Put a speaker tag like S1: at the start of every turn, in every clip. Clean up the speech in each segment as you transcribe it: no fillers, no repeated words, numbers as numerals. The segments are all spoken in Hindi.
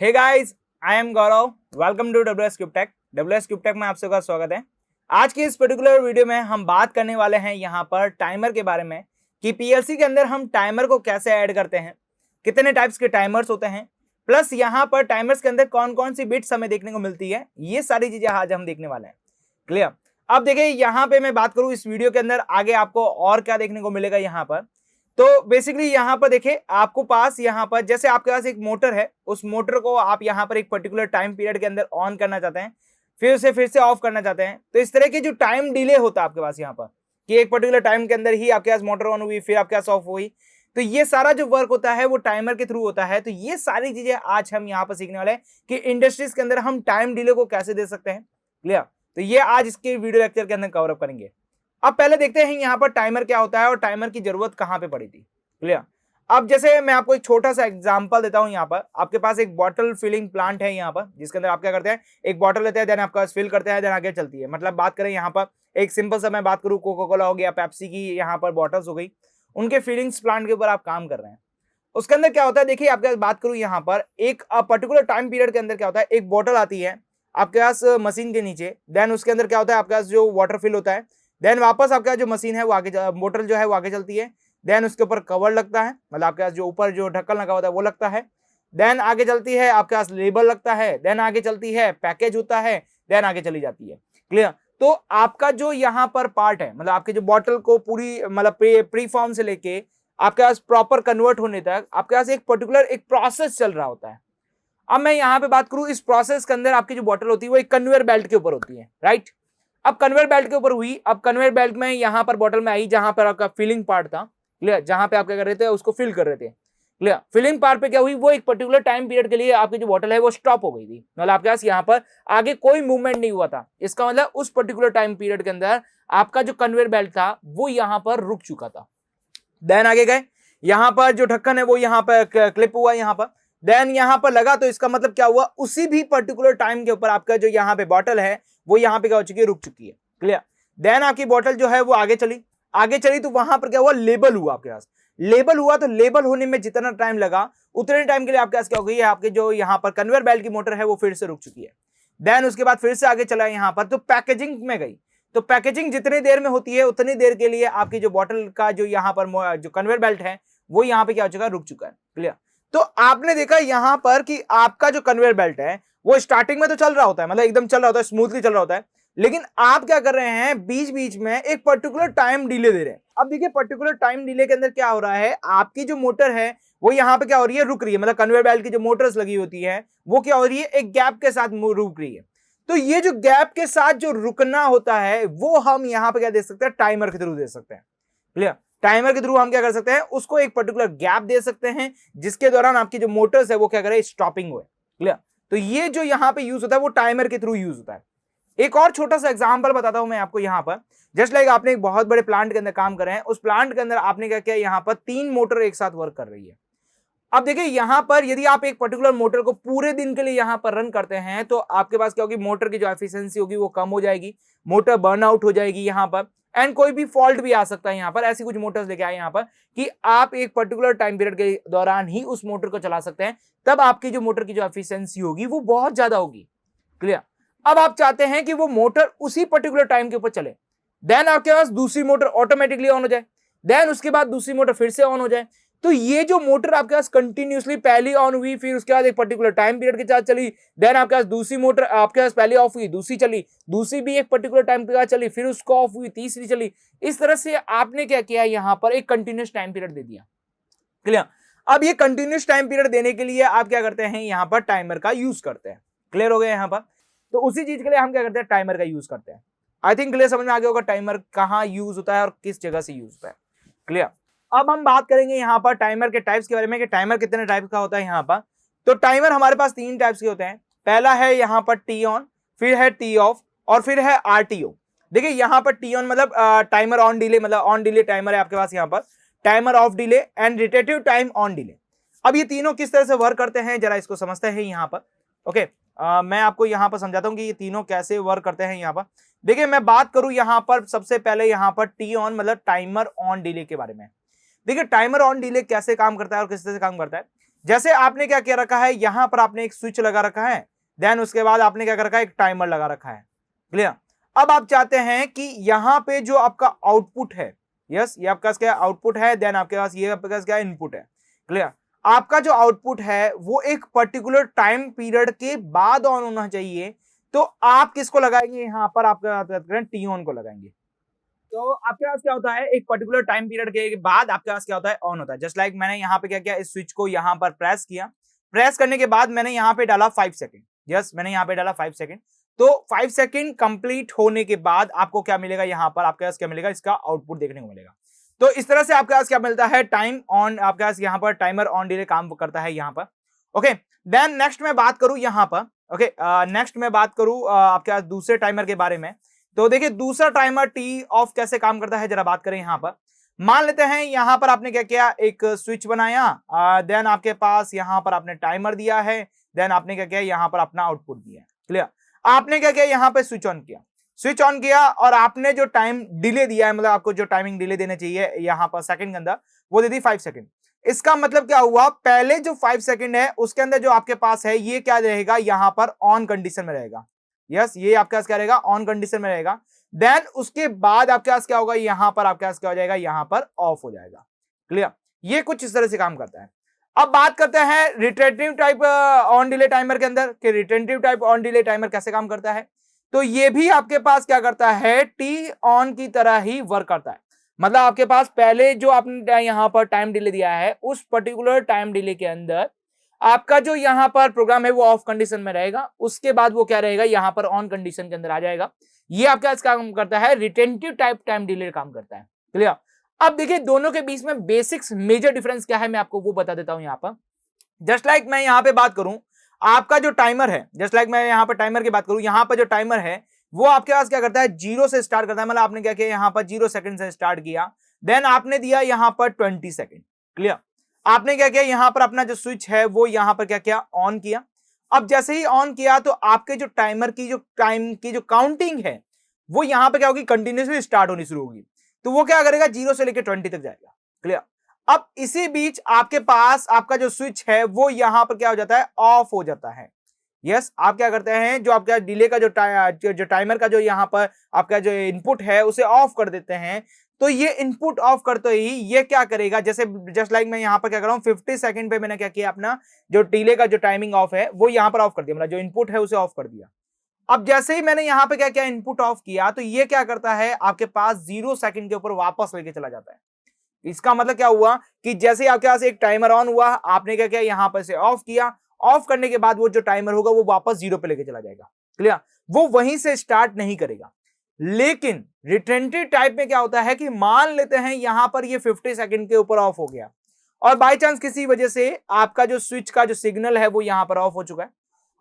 S1: Hey guys, I am Gaurav. Welcome to WS cube tech. WS cube tech में आप सबका स्वागत है। आज की इस पर्टिकुलर वीडियो में हम बात करने वाले हैं यहाँ पर टाइमर के बारे में कि पीएलसी के अंदर हम टाइमर को कैसे ऐड करते हैं, कितने टाइप्स के टाइमर्स होते हैं, प्लस यहाँ पर टाइमर्स के अंदर कौन कौन सी बिट्स हमें देखने को मिलती है। ये सारी चीजें आज हम देखने वाले हैं। क्लियर। अब देखिए यहाँ पे मैं बात करूँ इस वीडियो के अंदर आगे आपको और क्या देखने को मिलेगा यहाँ पर। तो बेसिकली यहाँ पर देखिए आपको पास यहाँ पर जैसे आपके पास एक मोटर है, उस मोटर को आप यहाँ पर एक पर्टिकुलर टाइम पीरियड के अंदर ऑन करना चाहते हैं, फिर उसे फिर से ऑफ करना चाहते हैं। तो इस तरह की जो टाइम डिले होता है आपके पास यहाँ पर कि एक पर्टिकुलर टाइम के अंदर ही आपके पास मोटर ऑन हुई फिर आपके पास ऑफ हुई, तो ये सारा जो वर्क होता है वो टाइमर के थ्रू होता है। तो ये सारी चीजें आज हम यहाँ पर सीखने वाले हैं कि इंडस्ट्रीज के अंदर हम टाइम डिले को कैसे दे सकते हैं। क्लियर। तो ये आज इसके वीडियो लेक्चर के अंदर कवर अप करेंगे। अब पहले देखते हैं यहाँ पर टाइमर क्या होता है और टाइमर की जरूरत कहाँ पे पड़ी थी। क्लियर। अब जैसे मैं आपको एक छोटा सा एग्जांपल देता हूँ। यहाँ पर आपके पास एक बॉटल फिलिंग प्लांट है यहाँ पर, जिसके अंदर आप क्या करते हैं, एक बॉटल लेते हैं, देन आपका फिल करते हैं, देन आगे चलती है। मतलब बात करें यहाँ पर एक सिंपल सा मैं बात करूँ, कोका कोला हो गया, पेप्सी की यहाँ पर बॉटल्स हो गई, उनके फिलिंग्स प्लांट के ऊपर आप काम कर रहे हैं। उसके अंदर क्या होता है, देखिए आपके बात करूँ यहाँ पर एक पर्टिकुलर टाइम पीरियड के अंदर क्या होता है, एक बॉटल आती है आपके पास मशीन के नीचे, देन उसके अंदर क्या होता है, आपके पास जो वाटर फिल होता है, देन वापस आपका जो मशीन है वो आगे मोटर जो है वो आगे चलती है, देन उसके ऊपर कवर लगता है, मतलब आपके पास जो ऊपर जो ढक्कन लगा होता है वो लगता है, देन आगे चलती है आपके पास लेबल लगता है, देन आगे चलती है पैकेज होता है, देन आगे चली जाती है। क्लियर। तो आपका जो यहाँ पर पार्ट है, मतलब आपके जो बॉटल को पूरी मतलब प्री फॉर्म से लेके आपके पास प्रॉपर कन्वर्ट होने तक आपके पास एक पर्टिकुलर एक प्रोसेस चल रहा होता है। अब मैं यहाँ पे बात करूँ, इस प्रोसेस के अंदर आपकी जो बॉटल होती है वो एक कन्वेयर बेल्ट के ऊपर होती है, राइट। अब कन्वेयर बेल्ट के ऊपर हुई, अब कन्वेयर बेल्ट में यहाँ पर बॉटल में आई जहां पर आपका फिलिंग पार्ट था। क्लियर। जहां पे आप क्या कर रहे थे, उसको फिल कर रहे थे। क्लियर। फिलिंग पार्ट पे क्या हुई, वो एक पर्टिकुलर टाइम पीरियड के लिए आपकी जो बॉटल है वो स्टॉप हो गई थी, मतलब आपके पास यहाँ पर आगे कोई मूवमेंट नहीं हुआ था। इसका मतलब उस पर्टिकुलर टाइम पीरियड के अंदर आपका जो कन्वेयर बेल्ट था वो यहाँ पर रुक चुका था। देन आगे गए, यहाँ पर जो ढक्कन है वो यहाँ पर क्लिप हुआ यहाँ पर, देन यहाँ पर लगा, तो इसका मतलब क्या हुआ, उसी भी पर्टिकुलर टाइम के ऊपर आपका जो यहाँ पे बॉटल है वो यहाँ पे क्या हो चुकी है, रुक चुकी है। क्लियर। देन आपकी बॉटल जो है वो आगे चली तो वहां पर क्या हुआ, लेबल हुआ आपके पास। लेबल हुआ तो लेबल होने में जितना टाइम लगा उतने टाइम के लिए आपके पास क्या हो गई है, आपके जो यहाँ पर कन्वेयर बेल्ट की मोटर है वो फिर से रुक चुकी है। देन उसके बाद फिर से आगे चला यहाँ पर तो पैकेजिंग में गई, तो पैकेजिंग जितनी देर में होती है उतनी देर के लिए आपकी जो बॉटल का जो यहाँ पर जो कन्वेयर बेल्ट है वो यहाँ पे क्या हो चुका है, रुक चुका है। क्लियर। तो आपने देखा यहाँ पर कि आपका जो कन्वेयर बेल्ट है वो स्टार्टिंग में तो चल रहा होता है, मतलब एकदम चल रहा होता है, स्मूथली चल रहा होता है, लेकिन आप क्या कर रहे हैं, बीच बीच में एक पर्टिकुलर टाइम डिले दे रहे हैं। अब देखिए पर्टिकुलर टाइम डिले के अंदर क्या हो रहा है, आपकी जो मोटर है वो यहाँ पे क्या हो रही है, रुक रही है, मतलब कन्वेयर बेल्ट की जो मोटर्स लगी होती है वो क्या हो रही है, एक गैप के साथ रुक रही है। तो ये जो गैप के साथ जो रुकना होता है वो हम यहाँ पे क्या दे सकते हैं, टाइमर के थ्रू दे सकते हैं। क्लियर। टाइमर के थ्रू हम क्या कर सकते हैं, उसको एक पर्टिकुलर गैप दे सकते हैं जिसके दौरान आपकी जो मोटर्स है वो क्या करे, स्टॉपिंग हुए। क्लियर। तो ये जो यहाँ पे यूज होता है वो टाइमर के थ्रू यूज होता है। एक और छोटा सा एग्जांपल बताता हूं मैं आपको यहाँ पर। जस्ट लाइक आपने एक बहुत बड़े प्लांट के अंदर काम कर रहे हैं, उस प्लांट के अंदर आपने क्या किया, यहाँ पर 3 मोटर एक साथ वर्क कर रही है। अब देखिए यहाँ पर यदि आप एक पर्टिकुलर मोटर को पूरे दिन के लिए यहाँ पर रन करते हैं तो आपके पास क्या होगी, मोटर की जो एफिशिएंसी होगी वो कम हो जाएगी, मोटर बर्न आउट हो जाएगी यहाँ पर, एंड कोई भी फॉल्ट भी आ सकता है यहाँ पर। ऐसी कुछ मोटर्स लेके आए यहाँ पर कि आप एक पर्टिकुलर टाइम पीरियड के दौरान ही उस मोटर को चला सकते हैं, तब आपकी जो मोटर की जो एफिशिएंसी होगी वो बहुत ज्यादा होगी। क्लियर। अब आप चाहते हैं कि वो मोटर उसी पर्टिकुलर टाइम के ऊपर चले, देन आपके पास दूसरी मोटर ऑटोमेटिकली ऑन हो जाए, देन उसके बाद दूसरी मोटर फिर से ऑन हो जाए। तो ये जो मोटर आपके पास कंटिन्यूअसली पहली ऑन हुई, फिर उसके बाद एक पर्टिकुलर टाइम पीरियड के साथ चली, देन आपके पास दूसरी मोटर आपके पास पहले ऑफ हुई, दूसरी चली, दूसरी भी एक पर्टिकुलर टाइम के बाद चली, फिर उसको ऑफ हुई, तीसरी चली। इस तरह से आपने क्या किया, यहाँ पर एक कंटिन्यूअस टाइम पीरियड दे दिया। क्लियर। अब ये कंटिन्यूअस टाइम पीरियड देने के लिए आप क्या करते हैं, यहाँ पर टाइमर का यूज करते हैं। क्लियर हो गया यहाँ पर। तो उसी चीज के लिए हम क्या करते हैं, टाइमर का यूज करते हैं। आई थिंक क्लियर, समझ में आ गया होगा टाइमर कहाँ यूज होता है और किस जगह से यूज होता है। क्लियर। अब हम बात करेंगे यहाँ पर टाइमर के टाइप्स के बारे में कि टाइमर कितने टाइप का होता है यहाँ पर। तो टाइमर हमारे पास 3 टाइप्स के होते हैं। पहला है यहाँ पर टी ऑन, फिर है टी ऑफ और फिर है RTO। देखिए यहाँ पर टी ऑन मतलब टाइमर ऑन डिले, मतलब ऑन डिले टाइमर है आपके पास यहाँ पर, timer of delay and rotative time on delay. अब ये तीनों किस तरह से वर्क करते हैं जरा इसको समझते हैं यहाँ पर। ओके, मैं आपको यहाँ पर समझाता हूँ कि ये तीनों कैसे वर्क करते हैं यहाँ पर। देखिए मैं बात करूँ यहाँ पर सबसे पहले यहाँ पर टी ऑन मतलब टाइमर ऑन डिले के बारे में। देखिए टाइमर ऑन डिले कैसे काम करता है और किस तरह से काम करता है। जैसे आपने क्या किया रखा है, यहां पर आपने एक स्विच लगा रखा है, देन उसके बाद आपने क्या कर रखा है, एक टाइमर लगा रखा है। क्लियर। अब आप चाहते हैं कि यहां पे जो आपका आउटपुट है, यस ये आपका क्या आउटपुट है, देन आपके पास ये आपके पास क्या इनपुट है। क्लियर। आपका जो आउटपुट है वो एक पर्टिकुलर टाइम पीरियड के बाद ऑन होना चाहिए, तो आप किसको लगाएंगे, यहां पर आपका टी ऑन को लगाएंगे। तो आपके पास क्या होता है, एक पर्टिकुलर टाइम पीरियड के बाद आपके पास क्या होता है, ऑन होता है। जस्ट लाइक मैंने यहाँ पे क्या किया, इस स्विच को यहाँ पर प्रेस किया, प्रेस करने के बाद मैंने यहाँ पे डाला 5 सेकंड। यस मैंने यहाँ पे डाला 5 सेकंड। तो 5 सेकंड कंप्लीट होने के बाद आपको क्या मिलेगा, यहाँ पर आपके पास क्या मिलेगा, इसका आउटपुट देखने को मिलेगा। तो इस तरह से आपके पास क्या मिलता है, टाइम ऑन, आपके पास यहाँ पर टाइमर ऑन डिले काम करता है यहाँ पर। ओके, देन नेक्स्ट मैं बात करूं यहाँ पर। ओके, नेक्स्ट मैं बात करूं आपके पास दूसरे टाइमर के बारे में। तो देखिए दूसरा टाइमर टी ऑफ कैसे काम करता है, जरा बात करें यहाँ पर। मान लेते हैं यहाँ पर आपने क्या किया, एक स्विच बनाया, देन आपके पास यहाँ पर आपने टाइमर दिया है, देन आपने क्या किया, यहाँ पर अपना आउटपुट दिया। क्लियर। आपने क्या किया, यहाँ पे स्विच ऑन किया, स्विच ऑन किया और आपने जो टाइम डिले दिया है, मतलब आपको जो टाइमिंग डिले देना चाहिए यहाँ पर सेकंड के अंदर, वो दे दी 5 सेकंड। इसका मतलब क्या हुआ, पहले जो 5 सेकंड है उसके अंदर जो आपके पास है ये क्या रहेगा, यहाँ पर ऑन कंडीशन में रहेगा। यस ये आपके पास क्या रहेगा, ऑन कंडीशन में रहेगा। देन उसके बाद आपके पास क्या होगा, यहां पर आपके पास क्या हो जाएगा, यहां पर ऑफ हो जाएगा। क्लियर। ये कुछ इस तरह से काम करता है। अब बात करते हैं retentive type on delay timer के अंदर कि retentive type on delay timer कैसे काम करता है। तो ये भी आपके पास क्या करता है, टी ऑन की तरह ही वर्क करता है। मतलब आपके पास पहले जो आपने यहां पर टाइम डिले दिया है, उस पर्टिकुलर टाइम डिले के अंदर आपका जो यहाँ पर प्रोग्राम है वो ऑफ कंडीशन में रहेगा, उसके बाद वो क्या रहेगा, यहाँ पर ऑन कंडीशन के अंदर आ जाएगा। ये आपका इसका काम करता है, रिटेंटिव टाइप टाइम डिले काम करता है। क्लियर। अब देखिए दोनों के बीच में बेसिक्स मेजर डिफरेंस क्या है, मैं आपको वो बता देता हूं यहाँ पर। जस्ट लाइक मैं यहाँ पे बात करूं, आपका जो टाइमर है, जस्ट लाइक मैं यहाँ पर टाइमर की बात करूं, यहाँ पर जो टाइमर है वो आपके पास क्या करता है, जीरो से स्टार्ट करता है। मतलब आपने क्या किया, यहाँ पर 0 सेकंड से स्टार्ट किया, देन आपने दिया यहाँ पर 20 सेकंड। क्लियर। आपने क्या किया, यहां पर अपना जो स्विच है वो यहां पर क्या किया, ऑन किया। अब जैसे ही ऑन किया तो आपके जो टाइमर की जो टाइम की जो काउंटिंग है वो यहां पर क्या होगी, कंटिन्यूसली स्टार्ट होनी शुरू होगी। तो वो क्या करेगा, 0 से लेकर 20 तक जाएगा। क्लियर। अब इसी बीच आपके पास आपका जो स्विच है वो यहां पर क्या हो जाता है, ऑफ हो जाता है। यस आप क्या करते हैं, जो आपका डिले का जो टाइमर का जो यहाँ पर आपका जो इनपुट है उसे ऑफ कर देते हैं। तो ये इनपुट ऑफ करते ही ये क्या करेगा, जैसे जस्ट लाइक मैं यहाँ पर क्या कर रहा हूँ, 50 सेकंड पे मैंने क्या किया, अपना जो डिले का जो टाइमिंग ऑफ है वो यहाँ पर ऑफ कर दिया, मतलब जो इनपुट है उसे ऑफ कर दिया। अब जैसे ही मैंने यहाँ पे क्या किया, इनपुट ऑफ किया, तो ये क्या करता है, आपके पास 0 सेकंड के ऊपर वापस लेके चला जाता है। इसका मतलब क्या हुआ कि जैसे ही आपके पास एक टाइमर ऑन हुआ, आपने क्या किया, यहां पर से ऑफ किया, ऑफ करने के बाद वो जो टाइमर होगा वो वापस 0 पे लेके चला जाएगा। क्लियर। वो वहीं से स्टार्ट नहीं करेगा। लेकिन रिटेंटिव टाइप में क्या होता है कि मान लेते हैं यहां पर ये 50 सेकंड के ऊपर ऑफ हो गया और बाय चांस किसी वजह से आपका जो स्विच का जो सिग्नल है वो यहां पर ऑफ हो चुका है,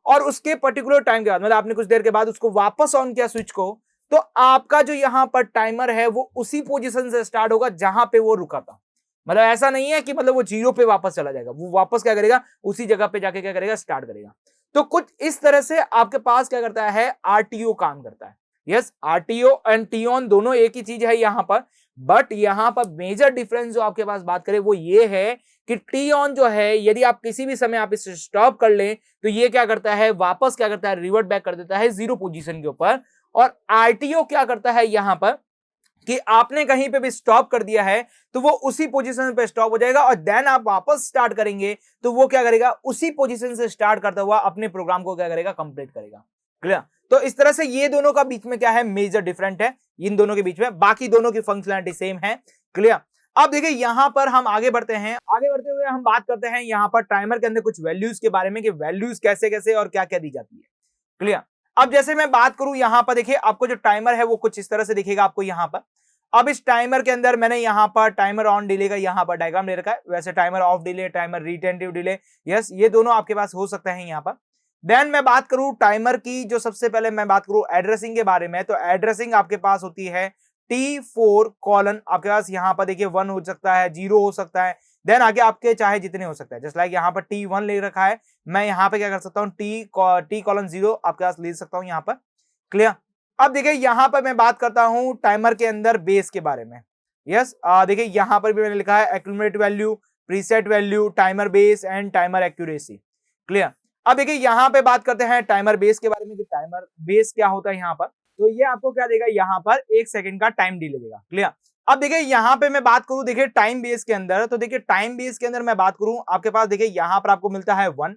S1: और उसके पर्टिकुलर टाइम के बाद, मतलब आपने कुछ देर के बाद उसको वापस ऑन किया स्विच को, तो आपका जो यहां पर टाइमर है वो उसी पोजीशन से स्टार्ट होगा जहां पे वो रुका था। मतलब ऐसा नहीं है कि मतलब वो 0 पे वापस चला जाएगा, वो वापस क्या करेगा, उसी जगह पे जाके क्या करेगा, स्टार्ट करेगा। तो कुछ इस तरह से आपके पास क्या करता है, आरटीओ काम करता है। Yes RTO and T on दोनों एक ही चीज है यहां पर, बट यहां पर मेजर डिफरेंस जो आपके पास बात करें वो ये है कि टी ऑन जो है, यदि आप किसी भी समय आप इसे स्टॉप कर लें तो ये क्या करता है, वापस क्या करता है, रिवर्ट बैक कर देता है 0 पोजीशन के ऊपर। और आरटीओ क्या करता है यहां पर कि आपने कहीं पे भी स्टॉप कर दिया है तो वो उसी पोजीशन पे स्टॉप हो जाएगा, और देन आप वापस स्टार्ट करेंगे तो वो क्या करेगा, उसी पोजीशन से स्टार्ट करता हुआ अपने प्रोग्राम को क्या करेगा, कंप्लीट करेगा। क्लियर। तो इस तरह से ये दोनों का बीच में क्या है, मेजर डिफरेंट है इन दोनों के बीच में, बाकी दोनों की फंक्शनलिटी सेम है। क्लियर। अब देखिए यहां पर हम आगे बढ़ते हैं, आगे बढ़ते हुए हम बात करते हैं यहां पर टाइमर के अंदर कुछ वैल्यूज के बारे में कि वैल्यूज कैसे कैसे और क्या क्या दी जाती है। क्लियर। अब जैसे मैं बात करूं यहां पर, देखिए आपको जो टाइमर है वो कुछ इस तरह से दिखेगा आपको यहां पर। अब इस टाइमर के अंदर मैंने यहां पर टाइमर ऑन डिले का यहां पर डायग्राम ले रखा है, वैसे timer of delay, timer retentive delay, yes ये दोनों आपके पास हो सकते हैं यहां पर। देन मैं बात करूं टाइमर की, जो सबसे पहले मैं बात करूं एड्रेसिंग के बारे में, तो एड्रेसिंग आपके पास होती है T4 कॉलन, आपके पास यहां पर देखिए 1 हो सकता है, 0 हो सकता है, देन आगे आपके चाहे जितने हो सकता है। जस्ट लाइक यहाँ पर T1 ले रखा है, मैं यहाँ पे क्या कर सकता हूँ, T कॉलन 0 आपके पास ले सकता हूँ यहाँ पर। क्लियर। अब देखिए यहाँ पर मैं बात करता हूँ टाइमर के अंदर बेस के बारे में। यस देखिए यहाँ पर भी मैंने लिखा है accumulate value, preset value, timer base and timer accuracy. Clear. अब देखिए यहाँ पे बात करते हैं टाइमर बेस के बारे में कि टाइमर बेस क्या होता है यहाँ पर। तो ये आपको क्या देगा, यहाँ पर 1 सेकंड का टाइम डिले देगा। क्लियर। अब देखिए यहाँ पे मैं बात करूं, देखिए टाइम बेस के अंदर, तो देखिए टाइम बेस के अंदर मैं बात करूं, आपके पास देखिए यहाँ पर आपको मिलता है 1।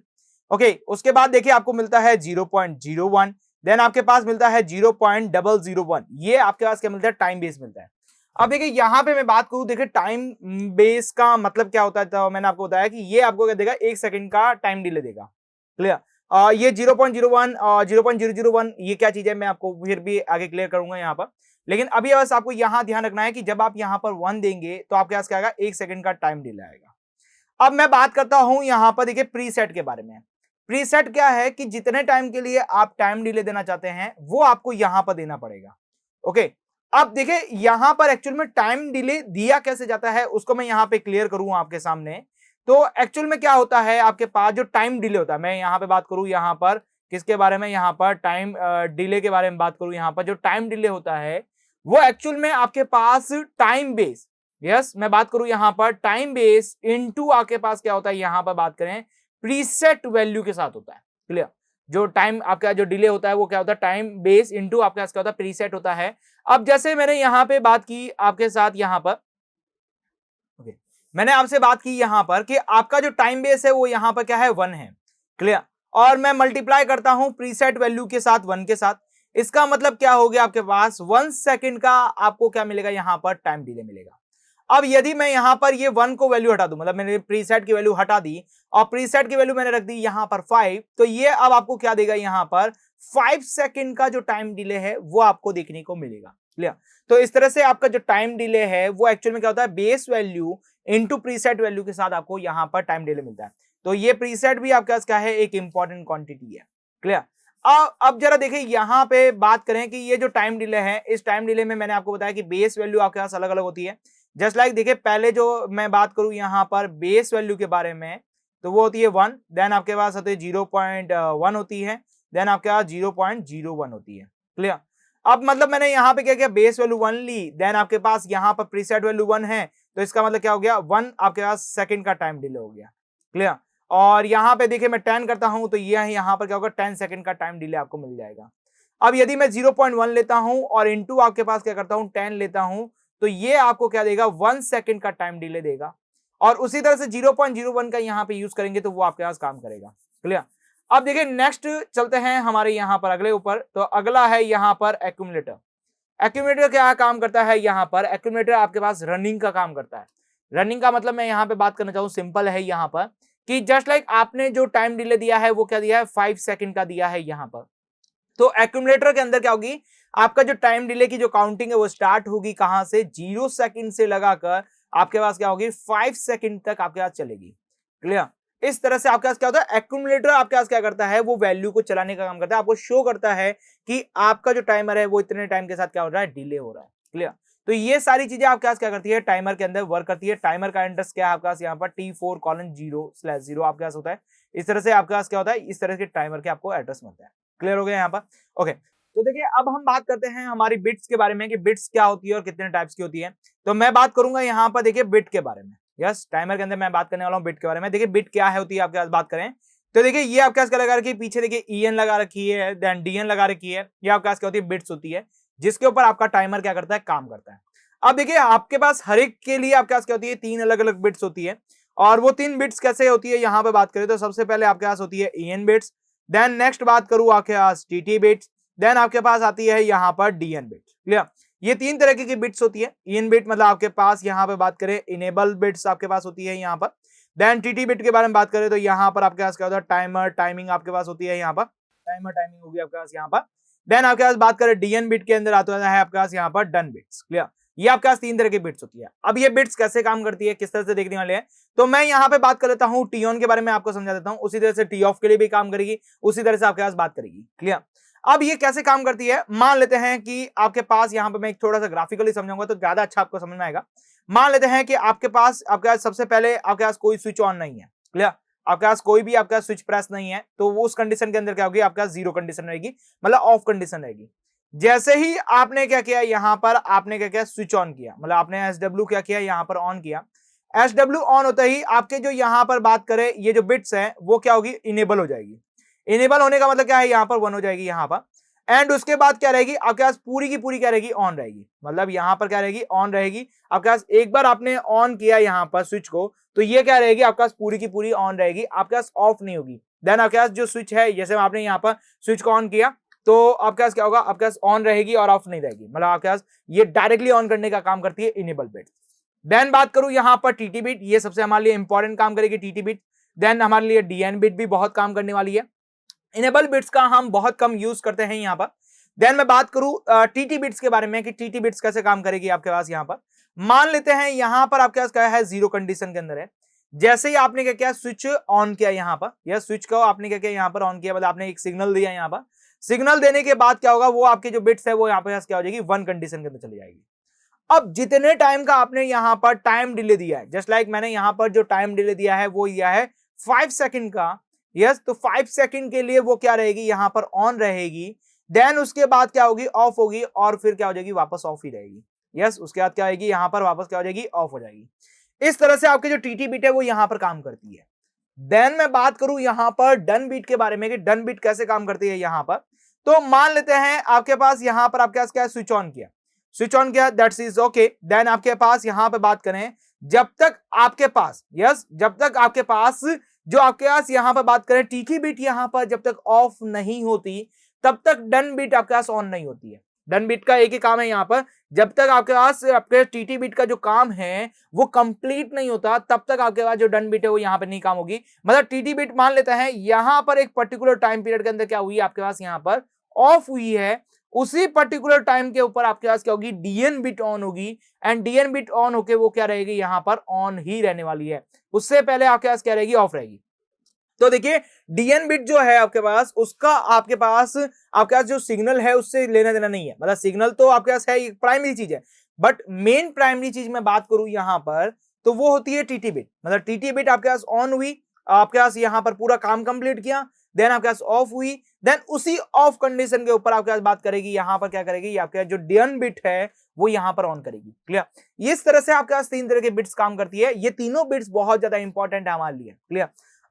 S1: ओके, उसके बाद देखिए आपको मिलता है 0.01, देन आपके पास मिलता है 0.001। ये आपके पास क्या मिलता है, टाइम बेस मिलता है। अब देखिए यहाँ पे मैं बात करूं, देखिए टाइम बेस का मतलब क्या होता है, तो मैंने आपको बताया कि ये आपको क्या देगा, 1 सेकंड का टाइम डिले देगा। क्लियर। ये 0.01 और 0.001 ये क्या चीज है, मैं आपको फिर भी आगे क्लियर करूंगा यहाँ पर। लेकिन अभी बस आपको यहाँ ध्यान रखना है कि जब आप यहाँ पर 1 देंगे तो आपके पास क्या आएगा, 1 सेकंड का टाइम डिले आएगा। अब मैं बात करता हूं यहाँ पर देखिए प्रीसेट के बारे में। प्रीसेट क्या है कि जितने टाइम के लिए आप टाइम डिले देना चाहते हैं वो आपको यहां पर देना पड़ेगा। ओके, अब देखिए यहां पर एक्चुअल में टाइम डिले दिया कैसे जाता है उसको मैं यहां पे क्लियर करूं आपके सामने। तो एक्चुअल में क्या होता है, आपके पास जो टाइम डिले होता है, मैं यहां पे बात करूं यहां पर किसके बारे में, यहां पर टाइम डिले के बारे में बात करूं। यहां पर जो टाइम डिले होता है वो एक्चुअल में आपके पास टाइम बेस, यस मैं बात करूं यहां पर टाइम बेस इनटू आपके पास क्या होता है, यहां पर बात करें प्रीसेट वैल्यू के साथ होता है। क्लियर। जो टाइम आपका जो डिले होता है वो क्या होता है, टाइम बेस इनटू आपके पास क्या होता है, प्रीसेट होता है। अब जैसे मैंने यहां पे बात की आपके साथ यहां पर, ओके, मैंने आपसे बात की यहां पर कि आपका जो टाइम बेस है वो यहां पर क्या है, 1 है। क्लियर। और मैं मल्टीप्लाई करता हूं प्रीसेट वैल्यू के साथ 1 के साथ, इसका मतलब क्या हो गया, आपके पास 1 सेकंड का आपको क्या मिलेगा, यहां पर टाइम डिले मिलेगा। अब यदि मैं यहां पर ये 1 को वैल्यू हटा दूं, मतलब मैंने प्रीसेट की वैल्यू हटा दी और प्रीसेट की वैल्यू मैंने रख दी यहां पर 5, तो ये अब आपको क्या देगा, यहां पर 5 सेकंड का जो टाइम डिले है वो आपको देखने को मिलेगा। क्लियर। तो इस तरह से आपका जो टाइम डिले है वो एक्चुअल में क्या होता है, base value into preset value के साथ आपको यहां पर टाइम डिले मिलता है। तो ये प्रीसेट भी आपके पास क्या है, एक इंपॉर्टेंट क्वांटिटी है। क्लियर। अब जरा देखिए यहां पे बात करें कि ये जो टाइम डिले है, इस टाइम डिले में मैंने आपको बताया कि बेस वैल्यू आपके पास अलग अलग होती है। जस्ट लाइक देखिए पहले जो मैं बात करूं यहां पर बेस वैल्यू के बारे में, तो वो होती है 1, देन आपके पास होती है 0.1 होती है, देन आपके पास 0.01 होती है। क्लियर। अब मतलब मैंने यहां पे क्या किया, बेस वैल्यू 1 ली, देन आपके पास यहां पर प्रीसेट वैल्यू 1 है, तो इसका मतलब क्या हो गया, 1 आपके पास सेकंड का टाइम डिले हो गया। क्लियर। और यहां पे देखिए मैं 10 करता हूं तो ये यहां पर क्या होगा, 10 सेकंड का टाइम डिले आपको मिल जाएगा। अब यदि मैं 0.1 लेता हूं और इनटू आपके पास क्या करता हूं 10 लेता हूं, तो ये आपको क्या देगा, 1 सेकंड का टाइम डिले देगा। और उसी तरह से 0.01 का यहां पे यूज करेंगे तो वो आपके पास काम करेगा। क्लियर। अब देखिए नेक्स्ट चलते हैं हमारे यहां पर अगले ऊपर, तो अगला है यहां पर एक्यूमुलेटर। एक्यूमुलेटर क्या काम करता है, यहां पर एक्यूमुलेटर आपके पास रनिंग का काम करता है। रनिंग का मतलब मैं यहां पे बात करना चाहूं, सिंपल है यहां पर कि जस्ट लाइक आपने जो टाइम डिले दिया है वो क्या दिया है, 5 सेकंड का दिया है यहां पर। तो एक्यूमुलेटर के अंदर क्या होगी, आपका जो टाइम डिले की जो काउंटिंग है वो स्टार्ट होगी कहां से, 0 सेकंड से लगाकर आपके पास क्या होगी, 5 सेकंड तक आपके पास चलेगी। क्लियर। इस तरह से आपके पास क्या होता है, एक्यूमुलेटर आपके पास क्या करता है, वो वैल्यू को चलाने का काम करता है, आपको शो करता है कि आपका जो टाइमर है वो इतने टाइम के साथ क्या हो रहा है, डिले हो रहा है। क्लियर। तो ये सारी चीजें आपके पास क्या करती है, टाइमर के अंदर वर्क करती है। टाइमर का एड्रेस क्या है आपके पास, यहाँ पर T4:0/0 आपके पास होता है। इस तरह से आपके पास क्या होता है, इस तरह के टाइमर के आपको एड्रेस मिलता है। क्लियर हो गया यहाँ पर। ओके, तो देखिए अब हम बात करते हैं हमारी बिट्स के बारे में कि बिट्स क्या होती है और कितने टाइप्स की होती है। तो मैं बात करूंगा यहाँ पर देखिए बिट के बारे में। यस, टाइमर के अंदर मैं बात करने वाला हूँ बिट के बारे में। देखिए बिट क्या है होती है आपके पास बात करें तो देखिए ये आपके पास क्या लगा रखी है, पीछे देखिए EN लगा रखी है, देन DN लगा रखी है। ये आपके पास क्या होती है, बिट्स होती है, जिसके ऊपर आपका टाइमर क्या करता है, काम करता है। अब देखिए आपके पास हर एक के लिए आपके पास क्या होती है, 3 अलग अलग बिट्स होती है। और वो 3 बिट्स कैसे होती है यहाँ पे बात करें तो सबसे पहले आपके पास होती है EN बिट्स, देन नेक्स्ट बात करूं आपके पास TT बिट्स, देन आपके पास आती है यहाँ पर DN बिट। क्लियर। ये 3 तरह की बिट्स होती है। EN बिट मतलब आपके पास यहाँ पे बात करें इनेबल बिट्स आपके पास होती है यहाँ पर। देन TT बिट के बारे में बात करें तो यहाँ पर आपके पास क्या होता है, टाइमर टाइमिंग आपके पास होती है यहाँ पर, टाइमर टाइमिंग होगी आपके पास यहाँ पर। देन आपके पास बात करें DN बिट के अंदर आता है आपके पास यहाँ पर डन बिट्स। क्लियर। ये आपके पास 3 तरह की बिट्स होती है। अब ये बिट्स कैसे काम करती है, किस तरह से देखने वाले हैं, तो मैं यहाँ पे बात कर लेता हूँ टी ऑन के बारे में आपको समझा देता हूँ। उसी तरह से टी ऑफ के लिए भी काम करेगी, उसी तरह से आपके पास बात करेगी। क्लियर। अब ये कैसे काम करती है, मान लेते हैं कि आपके पास यहाँ पे मैं थोड़ा सा ग्राफिकली समझाऊंगा तो ज्यादा अच्छा आपको समझ में आएगा। मान लेते हैं कि आपके पास सबसे पहले आपके पास कोई स्विच ऑन नहीं है। क्लियर। आपके पास कोई भी आपका स्विच प्रेस नहीं है, तो वो उस कंडीशन के अंदर क्या होगी, आपके पास 0 कंडीशन रहेगी, मतलब ऑफ कंडीशन रहेगी। जैसे ही आपने क्या किया, यहां पर आपने क्या किया, स्विच ऑन किया, मतलब आपने SW क्या किया, यहां पर ऑन किया। SW ऑन होता ही आपके जो यहाँ पर बात करें ये जो बिट्स हैं वो क्या होगी, इनेबल हो जाएगी। इनेबल होने का मतलब क्या है, यहाँ पर 1 हो जाएगी यहाँ पर, एंड उसके बाद क्या रहेगी आपके पास पूरी की पूरी क्या रहेगी, ऑन रहेगी। मतलब यहाँ पर क्या रहेगी, ऑन रहेगी आपके पास। एक बार आपने ऑन किया यहाँ पर स्विच को तो ये क्या रहेगी आपके पास पूरी की पूरी ऑन रहेगी, आपके पास ऑफ नहीं होगी। देन आपके पास जो स्विच है, जैसे आपने यहाँ पर स्विच को ऑन किया तो आपके पास क्या होगा, आपके पास ऑन रहेगी और ऑफ नहीं रहेगी। मतलब आपके पास ये डायरेक्टली ऑन करने का काम करती है इनेबल बिट। देन बात करूं यहाँ पर टीटी बिट, ये सबसे हमारे लिए इंपॉर्टेंट काम करेगी टीटी बिट। देन हमारे लिए डीएन बिट भी बहुत काम करने वाली है। इनेबल बिट्स का हम बहुत कम यूज करते हैं यहाँ पर। देन मैं बात करूं टीटी बिट्स के बारे में कि टीटी बिट्स कैसे काम करेगी आपके पास। यहाँ पर मान लेते हैं यहाँ पर आपके पास क्या है, जीरो कंडीशन के अंदर है। जैसे ही आपने क्या किया, स्विच ऑन किया यहाँ पर, या स्विच को आपने क्या किया यहाँ पर ऑन किया, मतलब आपने एक सिग्नल दिया यहाँ पर। सिग्नल देने के बाद क्या होगा, वो आपके जो बिट्स है वो यहाँ पे क्या हो जाएगी, 1 कंडीशन के अंदर चली जाएगी। अब जितने टाइम का आपने यहां पर टाइम डिले दिया है, जस्ट लाइक मैंने यहां पर जो टाइम डिले दिया है वो दिया है 5 सेकंड का। यस, तो 5 सेकंड के लिए वो क्या रहेगी, यहां पर ऑन रहेगी। देन उसके बाद क्या होगी, ऑफ होगी, और फिर क्या हो जाएगी, वापस ऑफ ही रहेगी। यस, उसके बाद क्या आएगी, यहां पर वापस क्या हो जाएगी, ऑफ हो जाएगी। इस तरह से आपकी जो टीटी बिट है वो यहां पर काम करती है। देन मैं बात करूं यहां पर डन बिट के बारे में कि डन बिट कैसे काम करती है यहां पर। तो मान लेते हैं आपके पास यहां पर आपके पास क्या, स्विच ऑन किया, स्विच ऑन किया, दैट्स इज ओके। देन आपके पास यहां पे बात करें, जब तक आपके पास, यस, जब तक आपके पास जो आपके पास यहां पर बात करें टीटी बिट यहां पर जब तक ऑफ नहीं होती तब तक डन बिट आपके पास ऑन नहीं होती है। डन बिट का एक ही काम है यहां पर, जब तक आपके पास आपके टीटी बिट का जो काम है वो कंप्लीट नहीं होता तब तक आपके पास जो डन बिट है वो यहां पर नहीं काम होगी। मतलब टीटी बिट मान लेते हैं यहां पर एक पर्टिकुलर टाइम पीरियड के अंदर क्या हुई है, आपके पास यहां पर ऑफ हुई है, उसी पर्टिकुलर टाइम के ऊपर आपके पास क्या होगी, डीएन बिट ऑन होगी। एंड डीएन बिट ऑन होके वो क्या रहेगी, यहां पर ऑन ही रहने वाली है। उससे पहले आपके पास क्या रहेगी, ऑफ रहेगी। तो देखिए डीएन बिट जो है आपके पास, उसका आपके पास जो सिग्नल है उससे लेना देना नहीं है। मतलब सिग्नल तो आपके पास है, एक प्राइमरी चीज है, बट मेन प्राइमरी चीज मैं बात करूं यहां पर तो वो होती है टीटी बिट। मतलब टीटी बिट आपके पास ऑन हुई, आपके पास यहां पर पूरा काम कंप्लीट किया, देन आपके पास ऑफ हुई, देन उसी ऑफ कंडीशन के ऊपर आपके पास बात करेगी, यहां पर क्या करेगी, आपके जो डीएन बिट है वो यहां पर ऑन करेगी। क्लियर। इस तरह से आपके पास 3 तरह के बिट्स काम करती है। ये तीनों बिट्स बहुत ज्यादा इंपॉर्टेंट है हमारे लिए। क्लियर।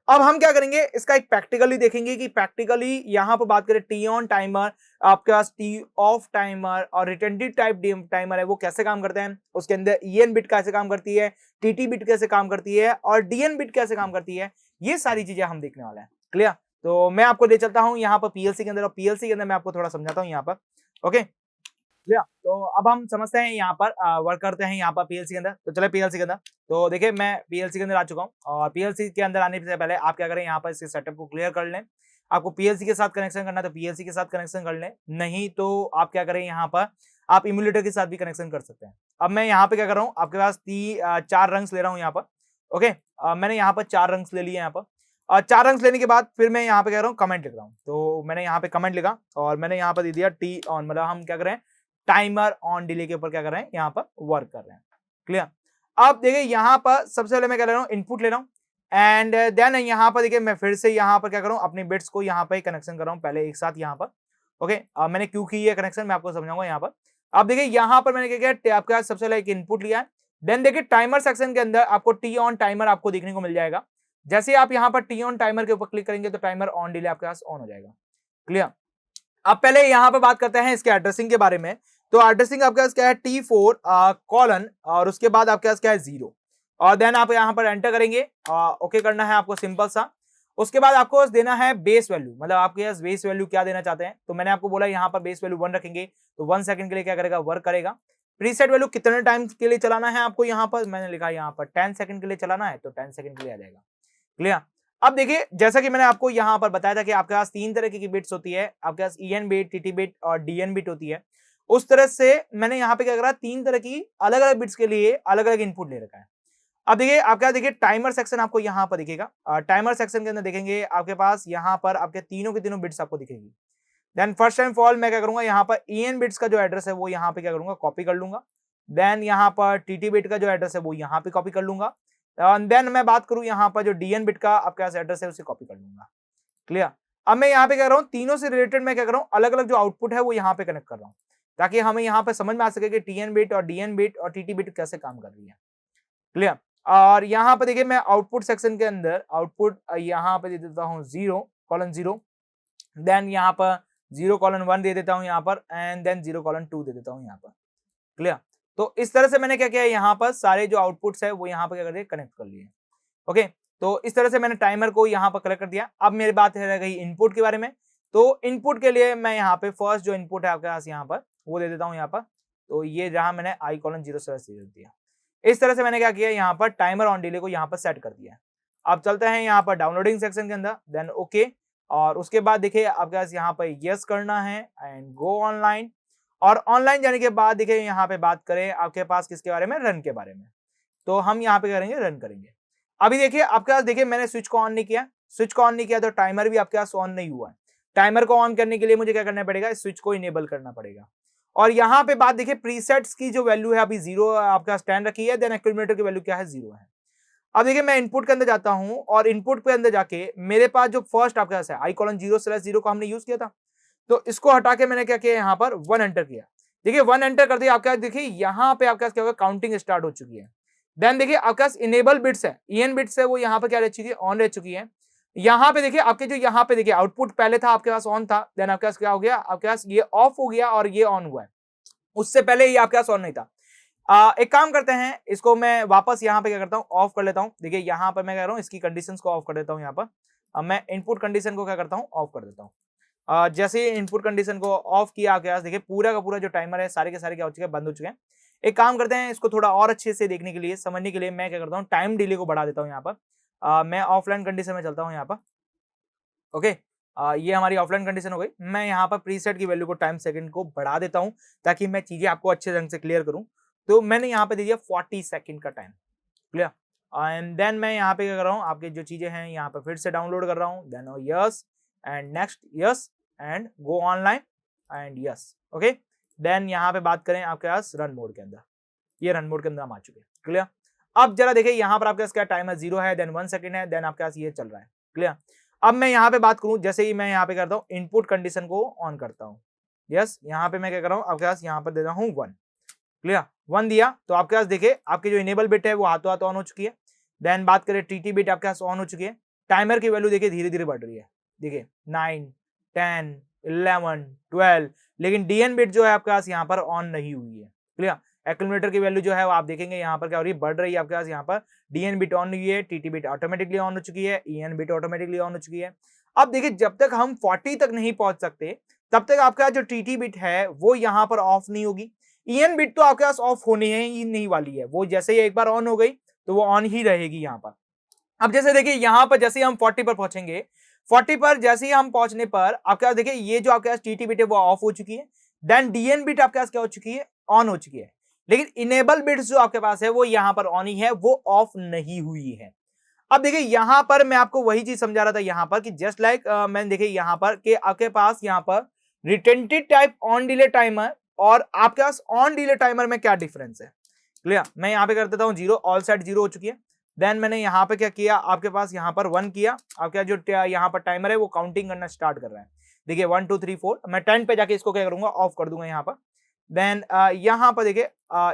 S1: अब हम क्या करेंगे, इसका एक प्रैक्टिकली देखेंगे कि प्रैक्टिकली यहां पर बात करें टी ऑन टाइमर, आपके पास टी ऑफ टाइमर और रिटेंटिव टाइप टाइमर है वो कैसे काम करते हैं, उसके अंदर ईएन बिट कैसे काम करती है, टीटी बिट कैसे काम करती है और डीएन बिट कैसे काम करती है, ये सारी चीजें हम देखने वाले हैं। क्लियर। तो मैं आपको ले चलता हूं यहाँ पर पीएलसी के अंदर, और पीएलसी के अंदर मैं आपको थोड़ा समझाता हूँ यहाँ पर। ओके, तो अब हम समझते हैं यहाँ पर वर्क करते हैं यहाँ पर पीएलसी के अंदर। तो चले पीएलसी के अंदर। तो देखिए मैं पीएलसी के अंदर आ चुका हूँ, और पीएलसी के अंदर आने से पहले आप क्या करें, यहाँ पर इसके सेटअप को क्लियर कर लें। आपको पीएलसी के साथ कनेक्शन करना है तो पीएलसी के साथ कनेक्शन कर लें, नहीं तो आप क्या करें, यहाँ पर आप इम्यूलेटर के साथ भी कनेक्शन कर सकते हैं। अब मैं यहाँ पे क्या कर रहा हूँ, आपके पास 4 रंग्स ले रहा हूँ यहाँ पर। ओके, मैंने यहाँ पर 4 रंग्स ले लिए यहाँ पर, और 4 रंग्स लेने के बाद फिर मैं यहाँ पे कह रहा हूँ कमेंट लिख रहा हूँ। तो मैंने यहाँ पे कमेंट लिखा और मैंने यहाँ पर दे दिया टी ऑन, मतलब हम क्या करें, टाइमर ऑन डिले के ऊपर क्या कर रहे हैं, यहाँ पर वर्क कर रहे हैं। क्लियर। अब देखिए यहाँ पर सबसे पहले मैं क्या ले रहा हूँ, इनपुट ले रहा हूँ, एंड देन यहाँ पर देखिए मैं फिर से यहाँ पर क्या कर रहा हूँ, अपने बिट्स को यहाँ पर कनेक्शन कर रहा हूँ पहले एक साथ यहाँ पर। ओके, अब मैंने क्यों की है कनेक्शन, मैं आपको समझाऊंगा यहाँ पर। अब देखिए यहाँ पर मैंने क्या किया, आपके सबसे पहले एक इनपुट लिया है। देन देखिए टाइमर सेक्शन के अंदर आपको टी ऑन टाइमर आपको देखने को मिल जाएगा। जैसे आप यहाँ पर टी ऑन टाइमर के ऊपर क्लिक करेंगे तो टाइमर ऑन डिले आपके पास ऑन हो जाएगा। क्लियर। अब पहले यहाँ पर बात करते हैं इसके एड्रेसिंग के बारे में। तो एड्रेसिंग आपके पास क्या है, T4 कॉलन और उसके बाद आपके पास क्या है 0, और देन आप यहाँ पर एंटर करेंगे। ओके करना है आपको सिंपल सा। उसके बाद आपको देना है बेस वैल्यू, मतलब आपके पास बेस वैल्यू क्या देना चाहते हैं। तो मैंने आपको बोला यहाँ पर बेस वैल्यू 1 रखेंगे तो 1 सेकंड के लिए क्या करेगा, वर्क करेगा। प्रीसेट वैल्यू कितने टाइम के लिए चलाना है आपको, यहाँ पर मैंने लिखा यहाँ पर 10 सेकंड के लिए चलाना है तो 10 सेकंड के लिए आ जाएगा। क्लियर। अब देखिए जैसा कि मैंने आपको यहाँ पर बताया था कि आपके पास 3 तरह की बिट्स होती है, आपके पास ईएन बिट, टीटी बिट और डीएन बिट होती है। उस तरह से मैंने यहाँ पे क्या करा, 3 तरह की अलग अलग बिट्स के लिए अलग अलग इनपुट ले रखा है। अब देखिए आपका देखिए टाइमर सेक्शन आपको यहाँ पर दिखेगा, टाइमर सेक्शन के अंदर देखेंगे आपके पास यहाँ पर आपके तीनों के तीनों बिट्स आपको दिखेगी। देन फर्स्ट टाइम फॉल मैं क्या करूंगा, यहाँ पर ईएन बिट्स का जो एड्रेस है वो यहाँ पे क्या करूंगा, कॉपी कर लूंगा। देन यहाँ पर टीटी बिट का जो एड्रेस है वो यहाँ पे कॉपी कर लूंगा। देन मैं बात करूं यहाँ पर जो डीएन बिट का आपके पास एड्रेस है उसे कॉपी कर लूंगा। क्लियर। अब मैं यहाँ पे कह रहा हूँ तीनों से रिलेटेड मैं क्या कर रहा हूँ, अलग अलग जो आउटपुट है वो यहाँ पे कनेक्ट कर रहा हूँ, ताकि हमें यहाँ पे समझ में आ सके कि टीएन बिट और डीएन बिट और टीटी बिट कैसे काम कर रही है। क्लियर। और यहाँ पे देखिए मैं आउटपुट सेक्शन के अंदर आउटपुट यहाँ पे दे देता हूँ 0:0, देन यहाँ पर 0:1 दे देता हूँ यहाँ पर, एंड देन 0:2 दे देता हूँ यहाँ पर। क्लियर? तो इस तरह से मैंने क्या किया, यहाँ पर सारे जो आउटपुट्स है वो यहाँ पर क्या कर दिए, कनेक्ट कर लिए। ओके, तो इस तरह से मैंने टाइमर को यहाँ पर कनेक्ट कर दिया। अब मेरी बात रह गई इनपुट के बारे में। तो इनपुट के लिए मैं यहाँ पे फर्स्ट जो इनपुट है आपके पास यहाँ पर वो दे देता हूँ यहाँ पर। तो ये जहां मैंने i:0 दे दिया। इस तरह से मैंने क्या किया, यहाँ पर टाइमर ऑन डिले को यहाँ पर सेट कर दिया। अब चलते हैं यहाँ पर डाउनलोडिंग सेक्शन के अंदर, देन ओके, और उसके बाद देखिए आपके पास यहाँ पर यस करना है एंड गो ऑनलाइन। और ऑनलाइन जाने के बाद देखिए यहाँ पे बात करें आपके पास किसके बारे में, रन के बारे में। तो हम यहाँ पे करेंगे रन करेंगे। अभी देखिए आपके पास देखिए मैंने स्विच को ऑन नहीं किया, स्विच को ऑन नहीं किया तो टाइमर भी आपके पास ऑन नहीं हुआ है। टाइमर को ऑन करने के लिए मुझे क्या करना पड़ेगा, स्विच को इनेबल करना पड़ेगा। और यहाँ पे बात देखिए प्रीसेट्स की जो वैल्यू है अभी 0 आपके पास 10 रखी है, देन एक्यूमुलेटर की वैल्यू क्या है, 0 है। अब देखिए मैं इनपुट के अंदर जाता हूं और इनपुट के अंदर जाके मेरे पास जो फर्स्ट आपके पास है i:0/0 को हमने यूज किया था, तो इसको हटा के मैंने क्या किया, यहाँ पर 1 एंटर किया। देखिए 1 एंटर कर दिया, आपके पास देखिए यहाँ पे आपके पास क्या होगा, काउंटिंग स्टार्ट हो चुकी है। देन देखिए आपके पास इनेबल बिट्स है, EN बिट्स है वो यहाँ पे क्या रह चुकी है, ऑन रह चुकी है। यहाँ पे देखिए आपके जो यहाँ पे देखिए आउटपुट पहले था आपके पास ऑन था, देन आपके पास क्या हो गया, आपके पास ये ऑफ हो गया और ये ऑन हुआ है। उससे पहले ये आपके पास ऑन नहीं था। एक काम करते हैं, इसको मैं वापस यहाँ पे क्या करता हूँ, ऑफ कर लेता हूँ। देखिए यहाँ पर मैं कह रहा हूँ इसकी कंडीशंस को ऑफ कर देता हूँ यहाँ पर। अब मैं इनपुट कंडीशन को क्या करता हूँ, ऑफ कर देता हूँ। जैसे ही इनपुट कंडीशन को ऑफ किया आपके पास देखिए पूरा का पूरा जो टाइमर है सारे के सारे क्या हो चुके हैं, बंद हो चुके हैं। एक काम करते हैं, इसको थोड़ा और अच्छे से देखने के लिए, समझने के लिए मैं क्या करता हूँ, टाइम डिले को बढ़ा देता हूँ यहाँ पर। मैं ऑफलाइन कंडीशन में चलता हूँ यहाँ पर। ओके, ये हमारी ऑफलाइन कंडीशन हो गई। मैं यहाँ पर प्रीसेट की वैल्यू को टाइम सेकंड को बढ़ा देता हूँ ताकि मैं चीजें आपको अच्छे ढंग से क्लियर करूँ। तो मैंने यहाँ पे दे दिया 40 सेकंड का टाइम। क्लियर? एंड देन मैं यहाँ पे क्या कर रहा हूँ, आपकी जो चीजें हैं यहाँ पे फिर से डाउनलोड कर रहा हूँ। Then yes and next yes and go online and yes. Okay, then यहाँ पे बात करें आपके पास रन मोड के अंदर, ये रन मोड के अंदर हम आ चुके हैं। क्लियर? अब जरा देखिए यहाँ पर आपके पास क्या टाइम है, 0 है, देन 1 सेकंड है, देन आपके पास ये चल रहा है। क्लियर? अब मैं यहाँ पे बात करूं, जैसे ही मैं यहाँ पे करता हूँ इनपुट कंडीशन को ऑन करता हूँ, यस, यहाँ पे मैं क्या कर रहा हूँ, आपके पास यहाँ पर दे रहा हूँ 1। क्लियर? 1 दिया तो आपके पास देखिए आपकी जो इनेबल बिट है वो हाथों हाथ ऑन हो चुकी है। देन बात करें TT बिट आपके पास ऑन हो चुकी है। टाइमर की वैल्यू देखिए धीरे धीरे बढ़ रही है, देखिए 9, 10, 11, 12, लेकिन DN बिट जो है आपके पास यहाँ पर ऑन नहीं हुई है। क्लियर? एक्यूमुलेटर की वैल्यू जो है वो आप देखेंगे यहाँ पर क्या हो रही है, बढ़ रही है आपके पास। यहाँ पर DN बिट ऑन हुई है, TT बिट ऑटोमेटिकली ऑन हो चुकी है, EN बिट ऑटोमेटिकली ऑन हो चुकी है। अब देखिए जब तक हम 40 तक नहीं पहुंच सकते तब तक आपका जो TT बिट है वो यहाँ पर ऑफ नहीं होगी। EN बिट तो आपके पास ऑफ होने ही नहीं वाली है, वो जैसे ही एक बार ऑन हो गई तो वो ऑन ही रहेगी यहाँ पर। अब जैसे देखिए यहाँ पर जैसे ही हम 40 पर पहुंचेंगे, 40 पर जैसे ही हम पहुंचने पर आपके पास देखिए ये जो आपके पास TT बिट है वो ऑफ हो चुकी है। देन DN बिट आपके पास क्या हो चुकी है, ऑन हो चुकी है। लेकिन इनेबल बिट्स जो आपके पास है वो यहाँ पर ऑन ही है, वो ऑफ नहीं हुई है। अब देखिए यहां पर मैं आपको वही चीज समझा रहा था यहाँ पर कि जस्ट लाइक मैंने देखिए यहाँ पर कि आपके पास यहाँ पर retentive type on delay timer और आपके पास ऑन डिले टाइमर में क्या डिफरेंस है। क्लियर? मैं यहाँ पे कर देता हूँ 0, ऑल सेट 0 हो चुकी है। देन मैंने यहाँ पे क्या किया, आपके पास यहाँ पर 1 किया, आपका जो यहाँ पर टाइमर है वो काउंटिंग करना स्टार्ट कर रहा है। देखिए 1 2 3 4, मैं 10 पे जाके इसको क्या करूंगा, ऑफ कर दूंगा यहाँ पर। देन यहाँ पर देखिए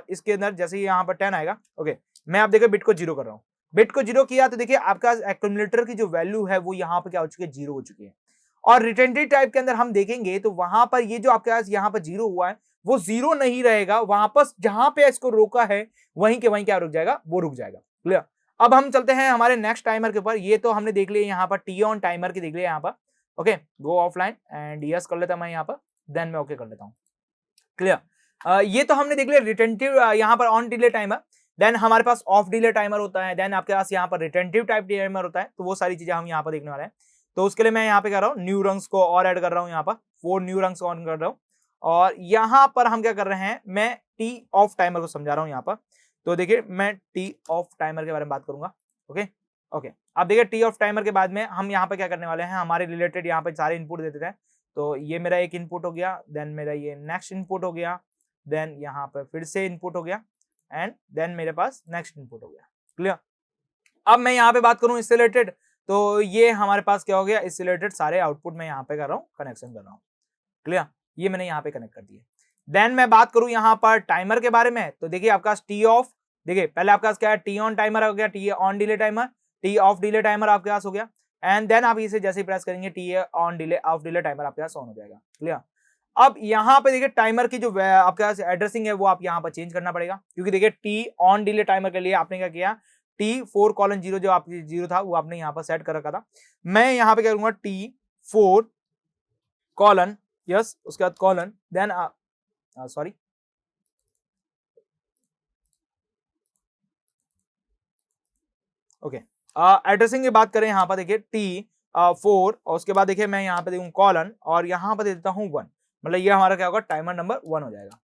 S1: इसके अंदर जैसे ही यहाँ पर 10 आएगा, ओके, मैं आप देखिए बिट को 0 कर रहा हूँ। बिट को 0 किया तो देखिए आपका एक्यूमुलेटर की जो वैल्यू है वो यहाँ पर क्या हो चुकी है, 0 हो चुकी है। और रिटेंटिव टाइप के अंदर हम देखेंगे तो वहां पर ये जो आपके पास यहाँ पर 0 हुआ है वो 0 नहीं रहेगा, वापस जहां पे इसको रोका है वहीं के वहीं क्या रुक जाएगा, वो रुक जाएगा। क्लियर? अब हम चलते हैं हमारे नेक्स्ट टाइमर के ऊपर। ये तो हमने देख लिया यहाँ पर टी ऑन टाइमर की देख लिया यहाँ पर। Okay, go offline and yes कर लेता मैं यहाँ पर, देन मैं ओके कर लेता हूँ। क्लियर? ये तो हमने देख लिया रिटेंटिव यहाँ पर ऑन डिले टाइमर। देन हमारे पास ऑफ डिले टाइमर होता है, देन आपके पास यहाँ पर रिटेंटिव टाइप टाइमर होता है। तो वो सारी चीजें हम यहाँ पर देखने वाले हैं। तो उसके लिए मैं यहाँ पे कर रहा हूँ न्यू रंग्स को और ऐड कर रहा हूँ, यहाँ पर 4 न्यू रंग्स ऑन कर रहा हूँ। और यहाँ पर हम क्या कर रहे हैं, मैं टी ऑफ टाइमर को समझा रहा हूँ यहाँ पर। तो देखिए मैं टी ऑफ टाइमर के बारे में बात करूंगा। ओके ओके, अब देखिए टी ऑफ टाइमर के बाद में हम यहाँ पे क्या करने वाले हैं, हमारे रिलेटेड यहाँ पे सारे इनपुट दे देते हैं। तो ये मेरा एक इनपुट हो गया, देन मेरा ये नेक्स्ट इनपुट हो गया, देन यहाँ पे फिर से इनपुट हो गया, एंड देन मेरे पास नेक्स्ट इनपुट हो गया। क्लियर? अब मैं यहाँ पे बात करूँ इससे रिलेटेड, तो ये हमारे पास क्या हो गया, इससे रिलेटेड सारे आउटपुट मैं यहाँ पे कर रहा हूँ, कनेक्शन कर रहा हूँ। क्लियर? ये मैंने यहाँ पे कनेक्ट कर दिया। देन मैं बात करूँ यहाँ पर टाइमर के बारे में, तो देखिए आपका टी ऑफ देखिए पहले आपके पास क्या है, टी ऑन टाइमर हो गया, T on delay timer, T of delay timer आपके पास हो गया, एंड देन आप इसे जैसे ही प्रेस करेंगे T on delay of delay timer आपके पास ऑन हो जाएगा। क्लियर। अब यहाँ पे देखिए टाइमर की जो आपके पास एड्रेसिंग है वो आप यहाँ पर चेंज करना पड़ेगा, क्योंकि देखिए टी ऑन डिले टाइमर के लिए आपने क्या किया, T4:0 जो आपकी 0 था वो आपने यहाँ पर सेट कर रखा था। मैं यहाँ पे क्या करूंगा, T4:, यस, उसके बाद colon, then sorry, okay, addressing की बात करें यहाँ पर देखिए T4 और उसके बाद देखिए मैं यहाँ पे देखूँ कॉलन और यहाँ पर दे देता हूँ 1, मतलब ये हमारा क्या होगा, टाइमर नंबर 1 हो जाएगा।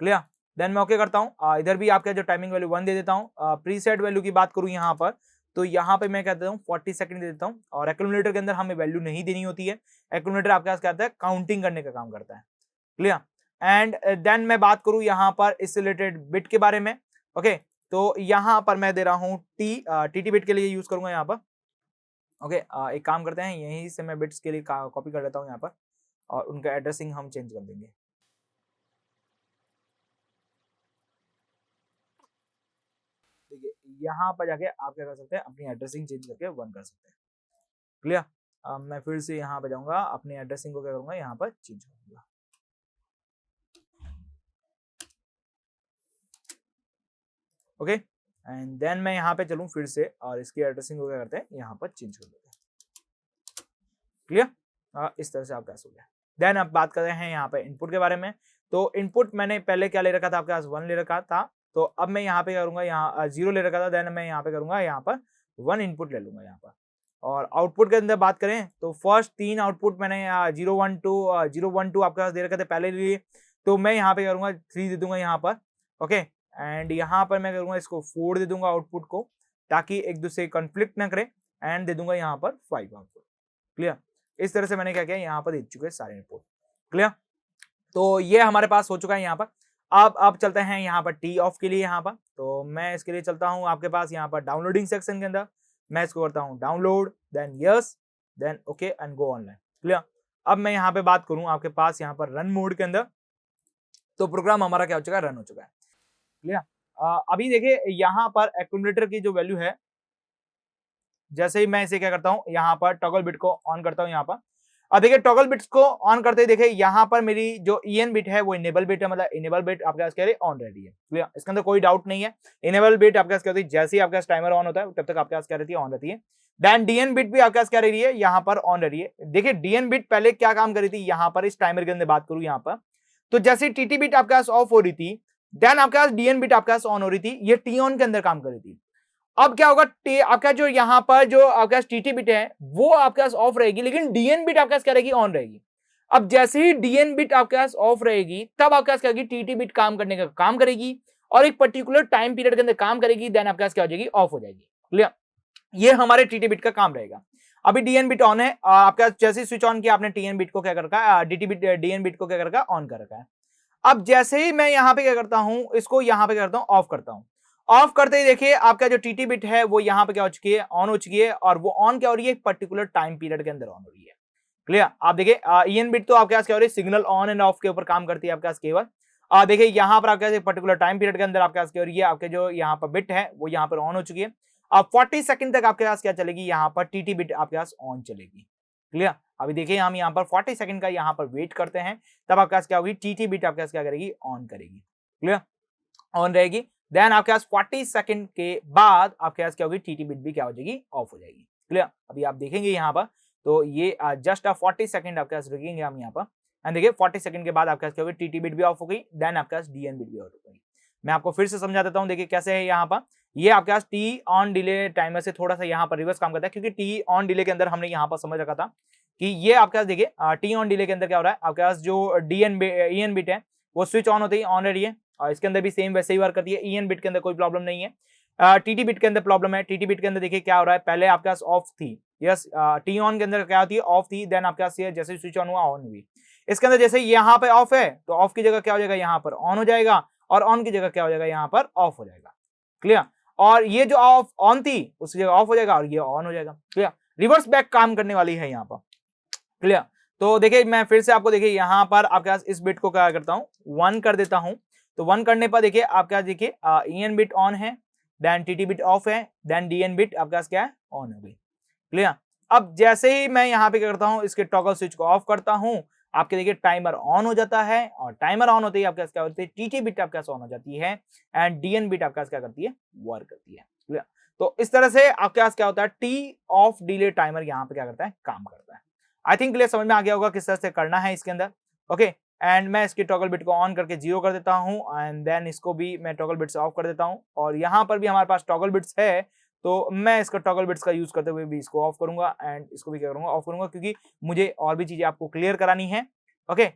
S1: क्लियर। देन मैं ओके करता हूँ, इधर भी आपका जो टाइमिंग वैल्यू 1 दे देता हूँ। प्रीसेट वैल्यू की बात करूँ यहाँ पर, तो यहाँ पे मैं कहता हूँ 40 सेकंड दे देता हूँ, और एक्यूमुलेटर के अंदर हमें वैल्यू नहीं देनी होती है, एक्यूमुलेटर आपके पास क्या करता है, काउंटिंग करने का काम करता है। क्लियर। एंड देन मैं बात करूँ यहाँ पर इस रिलेटेड बिट के बारे में, ओके, तो यहाँ पर मैं दे रहा हूँ टीटी बिट के लिए यूज करूंगा यहाँ पर। ओके, एक काम करते हैं, यहीं से मैं बिट्स के लिए कॉपी कर लेता हूँ यहाँ पर, और उनका एड्रेसिंग हम चेंज कर देंगे। देखिए यहाँ पर जाके आप क्या कर सकते हैं, अपनी एड्रेसिंग चेंज करके 1 कर सकते हैं। क्लियर। मैं फिर से यहाँ पे जाऊंगा, अपनी एड्रेसिंग को क्या करूंगा, यहाँ पर चेंज करूंगा। ओके, एंड देन मैं यहाँ पे चलूँ फिर से, और इसकी एड्रेसिंग को क्या करते हैं, यहाँ पर चेंज कर देते हैं। क्लियर। इस तरह से आप कैसे हो गया। देन अब बात करते हैं यहाँ पे इनपुट के बारे में। तो इनपुट मैंने पहले क्या ले रखा था, आपके पास 1 ले रखा था, तो अब मैं यहाँ पे करूंगा, यहाँ 0 ले रखा था, देन मैं यहाँ पे करूंगा, यहाँ पर 1 इनपुट ले लूंगा यहाँ पर। और आउटपुट के अंदर बात करें तो फर्स्ट 3 आउटपुट मैंने 0 1 2 आपके पास दे रखे थे पहले लिए, तो मैं यहाँ पे करूंगा 3 दे दूंगा यहाँ पर। ओके, एंड यहाँ पर मैं करूंगा इसको 4 दे दूंगा आउटपुट को, ताकि एक दूसरे कॉन्फ्लिक्ट ना करे, एंड दे दूंगा यहाँ पर 5 आउटपुट। क्लियर। इस तरह से मैंने क्या किया, यहाँ पर दे चुके सारे इनपुट। क्लियर। तो ये हमारे पास हो चुका है यहाँ पर। अब चलते हैं यहाँ पर टी ऑफ के लिए, यहाँ पर तो मैं इसके लिए चलता हूँ आपके पास यहाँ पर डाउनलोडिंग सेक्शन के अंदर, मैं इसको करता हूँ download, then yes, then okay and go online. Clear. अब मैं यहाँ पे बात करूँ आपके पास यहाँ पर रन मोड के अंदर, तो प्रोग्राम हमारा क्या हो चुका है, रन हो चुका है। क्लियर। अभी देखिए यहाँ पर एक्यूमुलेटर की जो वैल्यू है, जैसे ही मैं इसे क्या करता हूँ, यहाँ पर टॉगल बिट को ऑन करता हूँ यहाँ पर, अब देखिए टॉगल बिट्स को ऑन करते ही देखिए यहाँ पर मेरी जो EN बिट है वो इनेबल बिट है, मतलब इनेबल बिट आपके पास क्या है, ऑन रहती है। क्लियर। इसके अंदर कोई डाउट नहीं है, इनेबल बिट आपके पास क्या होती है, जैसे ही आपके पास टाइमर ऑन होता है तब तक आपके पास क्या रहती है, ऑन रहती है। देन DN बिट भी आपके पास क्या रही है, यहाँ पर ऑन रही है। देखिए DN बिट पहले क्या काम कर रही थी, यहाँ पर इस टाइमर के अंदर बात करूँ यहाँ पर, तो जैसे TT बिट आपके पास ऑफ हो रही थी, देन आपके पास DN बिट आपके पास ऑन हो रही थी, ये T ऑन के अंदर काम कर रही थी। अब क्या होगा, आपका जो यहाँ पर जो आपके पास टीटी बिट है वो आपके पास ऑफ रहेगी, लेकिन डीएन बिट आपके पास क्या रहेगी, ऑन रहेगी। अब जैसे ही डीएन बिट आपके पास ऑफ रहेगी, तब आपके पास क्या होगी, टीटी बिट काम करने का काम करेगी, और एक पर्टिकुलर टाइम पीरियड के अंदर काम करेगी, देन आपके पास क्या हो जाएगी, ऑफ हो जाएगी। क्लियर। ये हमारे टीटी बिट का काम रहेगा। अभी डीएन बिट ऑन है, आपका जैसे स्विच ऑन किया आपने, टीएन बिट को क्या कर रखा है, डीएन बिट को क्या कर रखा है, ऑन कर रखा है। अब जैसे ही मैं यहाँ पे क्या करता हूं, इसको यहाँ पे क्या करता हूं, ऑफ करता हूं। ऑफ करते ही देखिए आपका जो टीटी बिट है वो यहाँ पे क्या हो चुकी है, ऑन हो चुकी है, और वो ऑन क्या हो रही है, एक पर्टिकुलर टाइम पीरियड के अंदर ऑन हो रही है। क्लियर। आप देखिए ईएन बिट तो आपके पास क्या हो रही है, सिग्नल ऑन एंड ऑफ के ऊपर काम करती है आपके पास केवल। देखिए यहाँ पर आपके पास पर्टिकुलर टाइम पीरियड के अंदर आपके पास क्या हो रही है, आपके जो यहाँ पर बिट है वो यहाँ पर ऑन हो चुकी है। अब 40 सेकंड तक आपके पास क्या चलेगी, यहाँ पर टीटी बिट आपके पास ऑन चलेगी। क्लियर। अभी देखिए हम यहाँ पर 40 सेकंड का यहाँ पर वेट करते हैं, तब आपके पास क्या होगी, टीटी बिट आपके पास क्या करेगी, ऑन करेगी। क्लियर, ऑन रहेगी। देन आपके पास 40 सेकंड के बाद आपके पास क्या होगी, टीटी बिट भी क्या हो जाएगी, ऑफ हो जाएगी। क्लियर। अभी आप देखेंगे यहाँ पर, तो ये जस्ट 40 सेकंड आपके पास रुकेंगे हम यहाँ पर, एंड देखिए 40 सेकंड के बाद आपके पास क्या होगी, टीटी बिट भी ऑफ हो गई, देन आपके पास डीएन बिट भी ऑफ हो गई। मैं आपको फिर से समझा देता हूँ, देखिए कैसे है यहाँ पर। ये आपके पास टी ऑन डिले टाइमर से थोड़ा सा यहाँ पर रिवर्स काम करता है, क्योंकि टी ऑन डिले के अंदर हमने यहाँ पर समझ रखा था कि ये आपके पास देखिए टी ऑन डिले के अंदर क्या हो रहा है, आपके पास जो ईएन बिट है वो स्विच ऑन होते ही ऑन रही है, और इसके अंदर भी सेम वैसे ही वर्क करती है। ईएन बिट के अंदर कोई प्रॉब्लम नहीं है, टीटी बिट के अंदर प्रॉब्लम है। टीटी बिट के अंदर देखिए क्या हो रहा है, पहले आपके पास ऑफ थी, यस, टी ऑन के अंदर क्या होती है, ऑफ थी, देन आपके पास जैसे स्विच ऑन हुआ ऑन हुई। इसके अंदर जैसे यहाँ पे ऑफ है, तो ऑफ की जगह क्या हो जाएगा, यहाँ पर ऑन हो जाएगा, और ऑन की जगह क्या हो जाएगा, यहाँ पर ऑफ हो जाएगा। क्लियर। और ये जो ऑफ ऑन थी उसकी जगह ऑफ हो जाएगा, और ये ऑन हो जाएगा। क्लियर, रिवर्स बैक काम करने वाली है यहाँ पर। क्लियर। तो देखिए मैं फिर से आपको देखिए यहाँ पर आपके पास इस बिट को क्या करता हूँ, 1 कर देता हूँ, तो 1 करने पर देखिए आपका देखिए EN बिट ऑन है, देन TT बिट ऑफ है, देन DN बिट आपका क्या है ऑन हो गई। क्लियर। अब जैसे ही मैं यहाँ पे क्या करता हूँ, इसके टॉगल स्विच को ऑफ करता हूँ, आपके देखिए टाइमर ऑन हो जाता है और टाइमर ऑन होते ही आपके क्या होती है, TT बिट आपके ऑन हो जाती है एंड DN बिट आपके क्या करती है, वर्क करती है। क्लियर। तो इस तरह से आपके पास क्या होता है, टी ऑफ डिले टाइमर यहाँ पे क्या करता है, काम करता है। आई थिंक क्लियर, समझ में आ गया होगा किस तरह से करना है इसके अंदर। ओके, एंड मैं इसकी टॉगल बिट को ऑन करके 0 कर देता हूँ एंड देन इसको भी मैं टॉगल बिट से ऑफ कर देता हूँ और यहाँ पर भी हमारे पास टॉगल बिट्स है, तो मैं इसका टॉगल बिट्स का यूज करते हुए भी इसको ऑफ करूंगा एंड इसको भी क्या करूंगा, ऑफ करूंगा, क्योंकि मुझे और भी चीजें आपको क्लियर करानी है। ओके,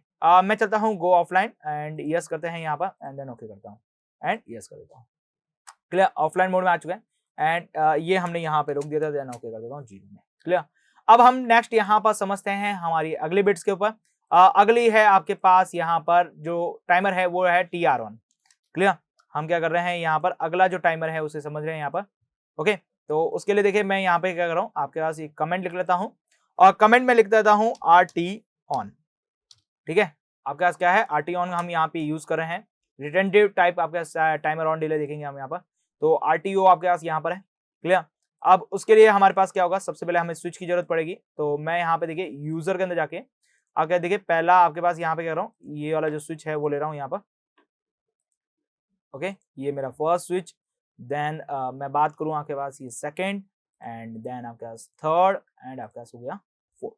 S1: मैं चलता हूँ गो ऑफलाइन एंड यस करते हैं यहाँ पर एंड देन ओके करता हूँ एंड यस कर देता हूँ। क्लियर, ऑफलाइन मोड में आ चुके हैं एंड ये हमने यहाँ पे रोक दिया था, देन ओके कर देता हूँ 0 में। क्लियर। अब हम नेक्स्ट यहाँ पर समझते हैं हमारी अगली बिट्स के ऊपर। अगली है आपके पास यहाँ पर जो टाइमर है वो है TR1। क्लियर, हम क्या कर रहे हैं यहाँ पर, अगला जो टाइमर है उसे समझ रहे हैं यहाँ पर। ओके, तो उसके लिए देखिए मैं यहाँ पे क्या कर रहा हूँ, आपके पास एक कमेंट लिख लेता हूँ और कमेंट में लिख देता हूँ RT ऑन। ठीक है, आपके पास क्या है, RT ऑन हम यहाँ पे यूज कर रहे हैं। रिटेंटिव टाइप आपके टाइमर ऑन डिले देखेंगे हम यहाँ पर, तो RTO आपके पास यहाँ पर है। क्लियर। अब उसके लिए हमारे पास क्या होगा, सबसे पहले हमें स्विच की जरूरत पड़ेगी, तो मैं यहाँ पे देखिए यूजर के अंदर जाके आगे देखिए पहला आपके पास यहाँ पे कह रहा हूँ, ये वाला जो स्विच है वो ले रहा हूँ यहाँ पर। ओके, ये मेरा फर्स्ट स्विच, देन मैं बात करूँ आपके पास ये सेकंड एंड देन आपके पास थर्ड एंड आपके पास हो गया फोर्थ।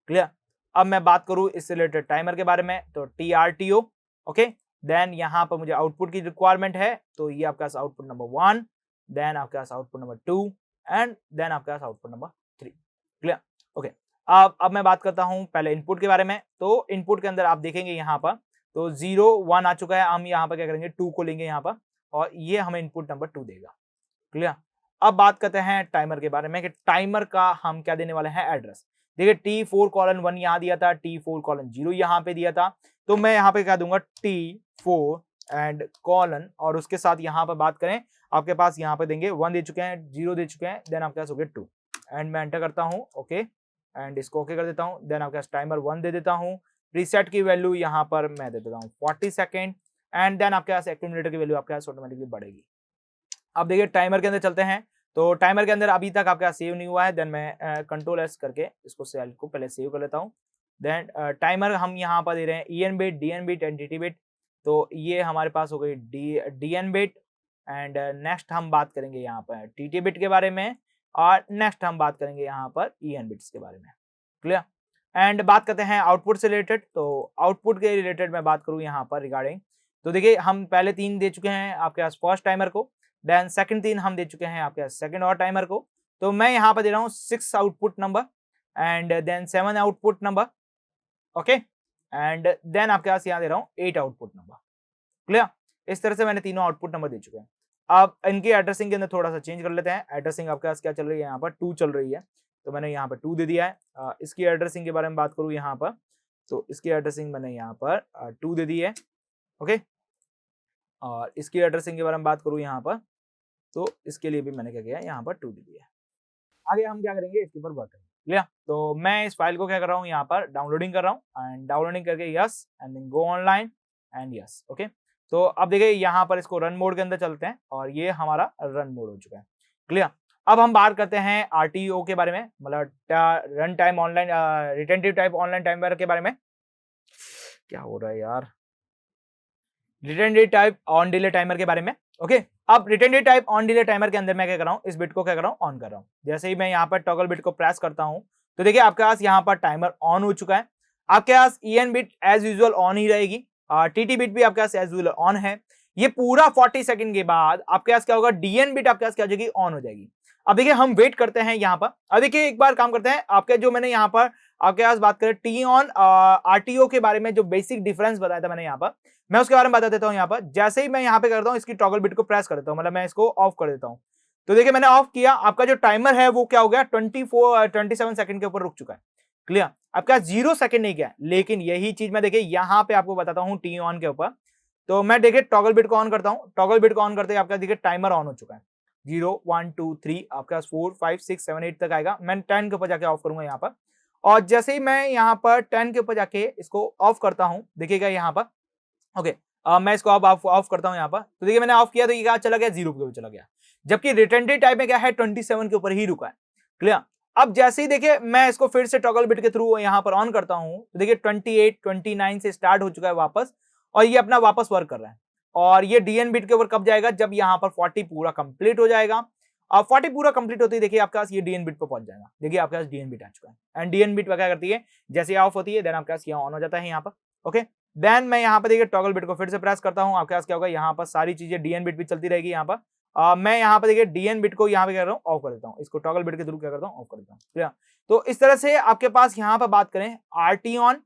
S1: क्लियर। अब मैं बात करूँ इससे रिलेटेड टाइमर के बारे में, तो TRTO। ओके, देन यहाँ पर मुझे आउटपुट की रिक्वायरमेंट है, तो ये आपके पास आउटपुट नंबर 1, देन आपके पास आउटपुट नंबर 2 एंड देन आपके पास आउटपुट नंबर 3। क्लियर। ओके, अब मैं बात करता हूँ पहले इनपुट के बारे में, तो इनपुट के अंदर आप देखेंगे यहाँ पर तो 0 1 आ चुका है, हम यहाँ पर क्या करेंगे 2 को लेंगे यहाँ पर और ये हमें इनपुट नंबर 2 देगा। क्लियर। अब बात करते हैं टाइमर के बारे में कि टाइमर का हम क्या देने वाले हैं, एड्रेस। देखिए T4:1 यहाँ दिया था, T4:0 यहाँ पे दिया था, तो मैं यहाँ पे क्या दूंगा T4 एंड कॉलन और उसके साथ यहाँ पर बात करें आपके पास यहाँ पे देंगे 1 दे चुके हैं, 0 दे चुके हैं, देन आपके पास हो गया 2 एंड मैं एंटर करता हूँ। ओके, एंड इसको ओके कर देता हूँ, देन आपके पास टाइमर 1 दे देता हूँ। प्रीसेट की वैल्यू यहाँ पर मैं दे देता हूँ 40 सेकेंड एंड देन आपके पास एक्यूमुलेटर की वैल्यू आपके पास ऑटोमेटिकली बढ़ेगी। अब देखिए टाइमर के अंदर चलते हैं, तो टाइमर के अंदर अभी तक आपका सेव नहीं हुआ है, देन मैं कंट्रोल एस करके इसको सेल को पहले सेव कर लेता हूँ। देन टाइमर हम यहाँ पर दे रहे हैं EN bit, DN bit and TT bit, तो ये हमारे पास हो गई DN बिट एंड नेक्स्ट हम बात करेंगे यहाँ पर TT बिट के बारे में और नेक्स्ट हम बात करेंगे यहाँ पर EN बिट्स के बारे में। क्लियर। एंड बात करते हैं आउटपुट से रिलेटेड, तो आउटपुट के रिलेटेड मैं बात करूँ यहाँ पर रिगार्डिंग, तो देखिए हम पहले 3 दे चुके हैं आपके पास फर्स्ट टाइमर को, देन सेकंड 3 हम दे चुके हैं आपके सेकंड और टाइमर को, तो मैं यहाँ पर दे रहा हूँ 6 output number and then 7 output number. Okay, and then आपके पास यहाँ दे रहा हूँ 8 आउटपुट नंबर। क्लियर। इस तरह से मैंने तीनों आउटपुट नंबर दे चुके हैं। अब इनकी एड्रेसिंग के अंदर थोड़ा सा चेंज कर लेते हैं। एड्रेसिंग आपके पास क्या चल रही है, यहाँ पर 2 चल रही है, तो मैंने यहाँ पर 2 दे दिया है। इसकी एड्रेसिंग के बारे में बात करूँ यहाँ पर, तो इसकी एड्रेसिंग मैंने यहाँ पर 2 दे दी है। ओके, और इसकी एड्रेसिंग के बारे में बात करूँ यहाँ पर, तो इसके लिए भी मैंने क्या किया, यहाँ पर 2 दे दिया है। आगे हम क्या करेंगे, इसके ऊपर वर्क करेंगे। क्लियर। तो मैं इस फाइल को क्या कर रहा हूँ, यहाँ पर डाउनलोडिंग कर रहा हूँ एंड डाउनलोडिंग करके yes and then go online and yes. Okay, तो अब देखिए यहाँ पर इसको रन मोड के अंदर चलते हैं और ये हमारा रन मोड हो चुका है। क्लियर। अब हम बात करते हैं RTO के बारे में, मतलब run time online retentive type online timer के बारे में। क्या हो रहा है यार, retentive type on delay timer के बारे में। ओके, अब retentive type on delay timer के अंदर मैं क्या कर रहा हूँ, इस बिट को क्या कर रहा हूँ, ऑन कर रहा हूँ। जैसे ही मैं यहाँ पर टॉगल बिट को प्रेस करता हूँ, तो देखिए आपके पास यहाँ पर टाइमर ऑन हो चुका है। आपके पास EN bit as usual on ही रहेगी, TT बिट भी आपके पास एज यूजुअल ऑन है। ये पूरा 40 सेकंड के बाद आपके पास क्या होगा, DN बिट आपके पास क्या हो जाएगी, ऑन हो जाएगी। अब देखिए हम वेट करते हैं यहाँ पर। अब देखिए एक बार काम करते हैं, आपके जो मैंने यहाँ पर आपके पास बात करें T ऑन RTO के बारे में, जो बेसिक डिफरेंस बताया था मैंने यहाँ पर, मैं उसके बारे में बता देता हूं। यहाँ पर जैसे ही मैं यहाँ पे करता हूँ, इसकी टॉगल बिट को प्रेस कर देता हूँ, मतलब मैं इसको ऑफ कर देता हूँ, तो देखिए मैंने ऑफ किया, आपका जो टाइमर है वो क्या हो गया, 27 सेकंड के ऊपर रुक चुका है। क्लियर। आपका 0 सेकंड नहीं गया, लेकिन यही चीज मैं देखिए यहाँ पे आपको बताता हूँ T ऑन के ऊपर। तो मैं देखिए टॉगल बिट को ऑन करता हूँ, टॉगल बिट को ऑन करते ही आपका देखिए टाइमर ऑन हो चुका है। 0 1 2 3 आपके पास 4 5 6 7 8 तक आएगा। मैं 10 के ऊपर जाके ऑफ करूंगा यहाँ पर, और जैसे ही मैं यहाँ पर 10 के ऊपर जाके इसको ऑफ करता हूँ, देखिएगा यहाँ पर। ओके, मैं इसको अब ऑफ करता हूं यहाँ पर। तो देखिए मैंने ऑफ किया तो ये क्या चला गया, 0 के ऊपर चला गया, जबकि रिटेंडेड टाइम में क्या है 27 के ऊपर ही रुका है। क्लियर। अब जैसे ही देखिए मैं इसको फिर से टॉगल बिट के थ्रू यहाँ पर ऑन करता हूं तो देखिए 28 29 से स्टार्ट हो चुका है वापस, और ये अपना वापस वर्क कर रहा है। और ये डीएन बिट के ऊपर कब जाएगा, जब यहाँ पर 40 पूरा कंप्लीट हो जाएगा। अब 40 पूरा कंप्लीट होती है देखिए आपके पास ये डीएन बिट पे पहुंच जाएगा। देखिए आपके पास डीएन बिट आ चुका है, एंड डीएन बिट क्या करती है, जैसे ऑफ होती है देन आपके पास यहाँ ऑन हो जाता है यहाँ पर। ओके, देन मैं यहाँ पे देखिए टॉगल बिट को फिर से प्रेस करता हूँ, आपके पास क्या होगा, यहाँ पर सारी चीजें डीएन बिट भी चलती रहेगी यहाँ पर। मैं यहाँ पे देखिए डीएन बिट को यहाँ पे क्या कर रहा हूँ, ऑफ कर देता हूँ, इसको टॉगल बिट के थ्रू क्या करता हूँ, ऑफ कर देता हूँ। क्लियर। तो इस तरह से आपके पास यहाँ पर बात करें RT on,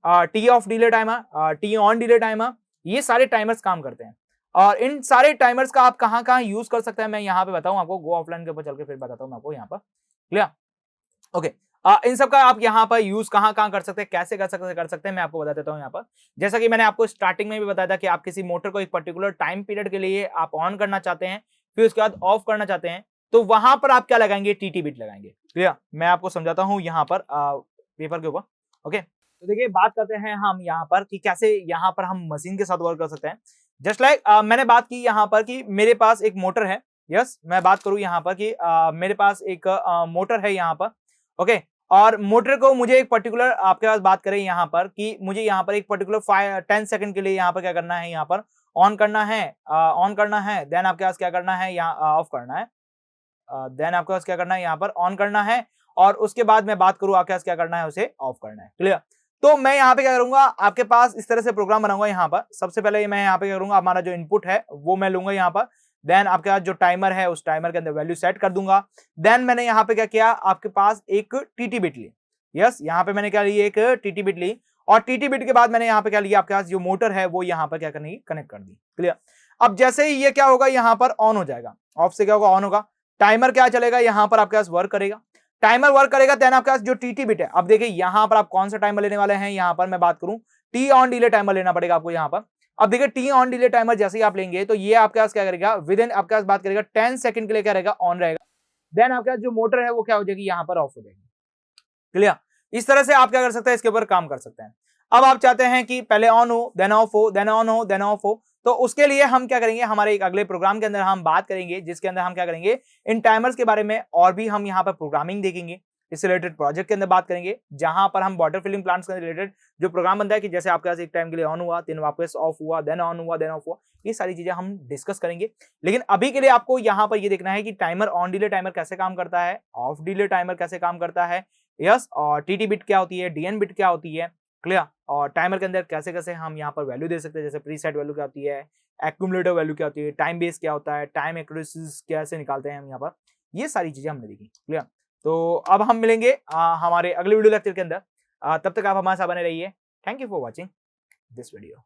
S1: T of delay timer, T on delay timer, ये सारे टाइमर्स काम करते हैं। और इन सारे टाइमर्स का आप कहाँ यूज कर सकते हैं मैं यहाँ पे बताऊँ आपको, गो ऑफलाइन के ऊपर चल के फिर बताता हूँ मैं आपको यहाँ पर। क्लियर। ओके, इन सब का आप यहाँ पर यूज कहाँ कर सकते हैं, कैसे कर सकते हैं मैं आपको बता देता हूँ यहाँ पर। जैसा कि मैंने आपको स्टार्टिंग में भी बताया था कि आप किसी मोटर को एक पर्टिकुलर टाइम पीरियड के लिए आप ऑन करना चाहते हैं, फिर उसके बाद ऑफ करना चाहते हैं, तो वहां पर आप क्या लगाएंगे, टीटी बिट लगाएंगे। क्लियर। मैं आपको समझाता हूँ यहाँ पर पेपर के ऊपर। ओके, तो देखिए बात करते हैं हम यहाँ पर कि कैसे यहाँ पर हम मशीन के साथ वर्क कर सकते हैं। जस्ट लाइक मैंने बात की यहाँ पर कि मेरे पास एक मोटर है। यस, मैं बात करूं यहाँ पर कि मेरे पास एक मोटर है यहाँ पर। ओके, और मोटर को मुझे एक पर्टिकुलर, आपके पास बात करें यहाँ पर कि मुझे यहाँ पर एक पर्टिकुलर 10 सेकंड के लिए यहाँ पर क्या करना है, यहाँ पर ऑन करना है, देन आपके पास क्या करना है, यहाँ ऑफ करना है, देन आपके पास क्या करना है, यहाँ पर ऑन करना है, और उसके बाद मैं बात करूं आपके पास क्या करना है, उसे ऑफ करना है। क्लियर। तो मैं यहाँ पे क्या करूंगा, आपके पास इस तरह से प्रोग्राम बनाऊंगा यहाँ पर। सबसे पहले मैं यहाँ पे क्या करूंगा, हमारा जो इनपुट है वो मैं लूंगा यहाँ पर, देन आपके पास जो टाइमर है उस टाइमर के अंदर वैल्यू सेट कर दूंगा। देन मैंने यहाँ पे क्या किया, आपके पास एक टीटी बिट ली। यस, यहाँ पे मैंने क्या ली, एक टीटी बिट ली, और टीटी बिट के बाद मैंने यहाँ पे क्या लिया, आपके पास जो मोटर है वो यहाँ पर क्या करनी, कनेक्ट कर दी। क्लियर। अब जैसे ही ये क्या होगा, यहाँ पर ऑन हो जाएगा, ऑफ से क्या होगा, ऑन होगा, टाइमर क्या चलेगा, यहाँ पर आपके पास वर्क करेगा, टाइमर वर्क करेगा। देन आपके पास जो टीटी बिट है, अब देखिए यहाँ पर आप कौन सा टाइमर लेने वाले हैं, यहाँ पर मैं बात करूं टी ऑन डिले टाइमर लेना पड़ेगा आपको यहाँ पर। अब देखिए टी ऑन डिले टाइमर जैसे ही आप लेंगे तो ये आपके पास क्या करेगा, विद इन आपके पास बात करेगा 10 सेकंड के लिए क्या रहेगा, ऑन रहेगा। देन आपके पास जो मोटर है वो क्या हो जाएगी, यहाँ पर ऑफ हो जाएगी। क्लियर। इस तरह से आप क्या कर सकते हैं, इसके ऊपर काम कर सकते हैं। अब आप चाहते हैं कि पहले ऑन हो देन ऑफ हो, देन ऑन हो देन ऑफ हो, तो उसके लिए हम क्या करेंगे, हमारे एक अगले प्रोग्राम के अंदर हम बात करेंगे, जिसके अंदर हम क्या करेंगे, इन टाइमर्स के बारे में और भी हम यहाँ पर प्रोग्रामिंग देखेंगे। इससे रिलेटेड प्रोजेक्ट के अंदर बात करेंगे, जहां पर हम वाटर फिलिंग प्लांट्स के रिलेटेड जो प्रोग्राम बनता है कि जैसे आपके पास एक टाइम के लिए ऑन हुआ, देन वापस ऑफ हुआ, देन ऑन हुआ, देन ऑफ हुआ, ये सारी चीजें हम डिस्कस करेंगे। लेकिन अभी के लिए आपको यहाँ पर ये देखना है कि टाइमर ऑन डिले टाइमर कैसे काम करता है, ऑफ डिले टाइमर कैसे काम करता है, यस, और टीटी बिट क्या होती है, डीएन बिट क्या होती है। क्लियर। और टाइमर के अंदर कैसे कैसे हम यहाँ पर वैल्यू दे सकते हैं, जैसे प्रीसेट वैल्यू क्या होती है, एक्यूमुलेटर वैल्यू क्या होती है, टाइम बेस क्या होता है, टाइम एक्यूरेसीज कैसे निकालते हैं हम यहाँ पर, ये सारी चीजें हमने देखी। क्लियर। तो अब हम मिलेंगे हमारे अगले वीडियो लेक्चर के अंदर। तब तक आप हमारे साथ बने रहिए। Thank you for watching this video.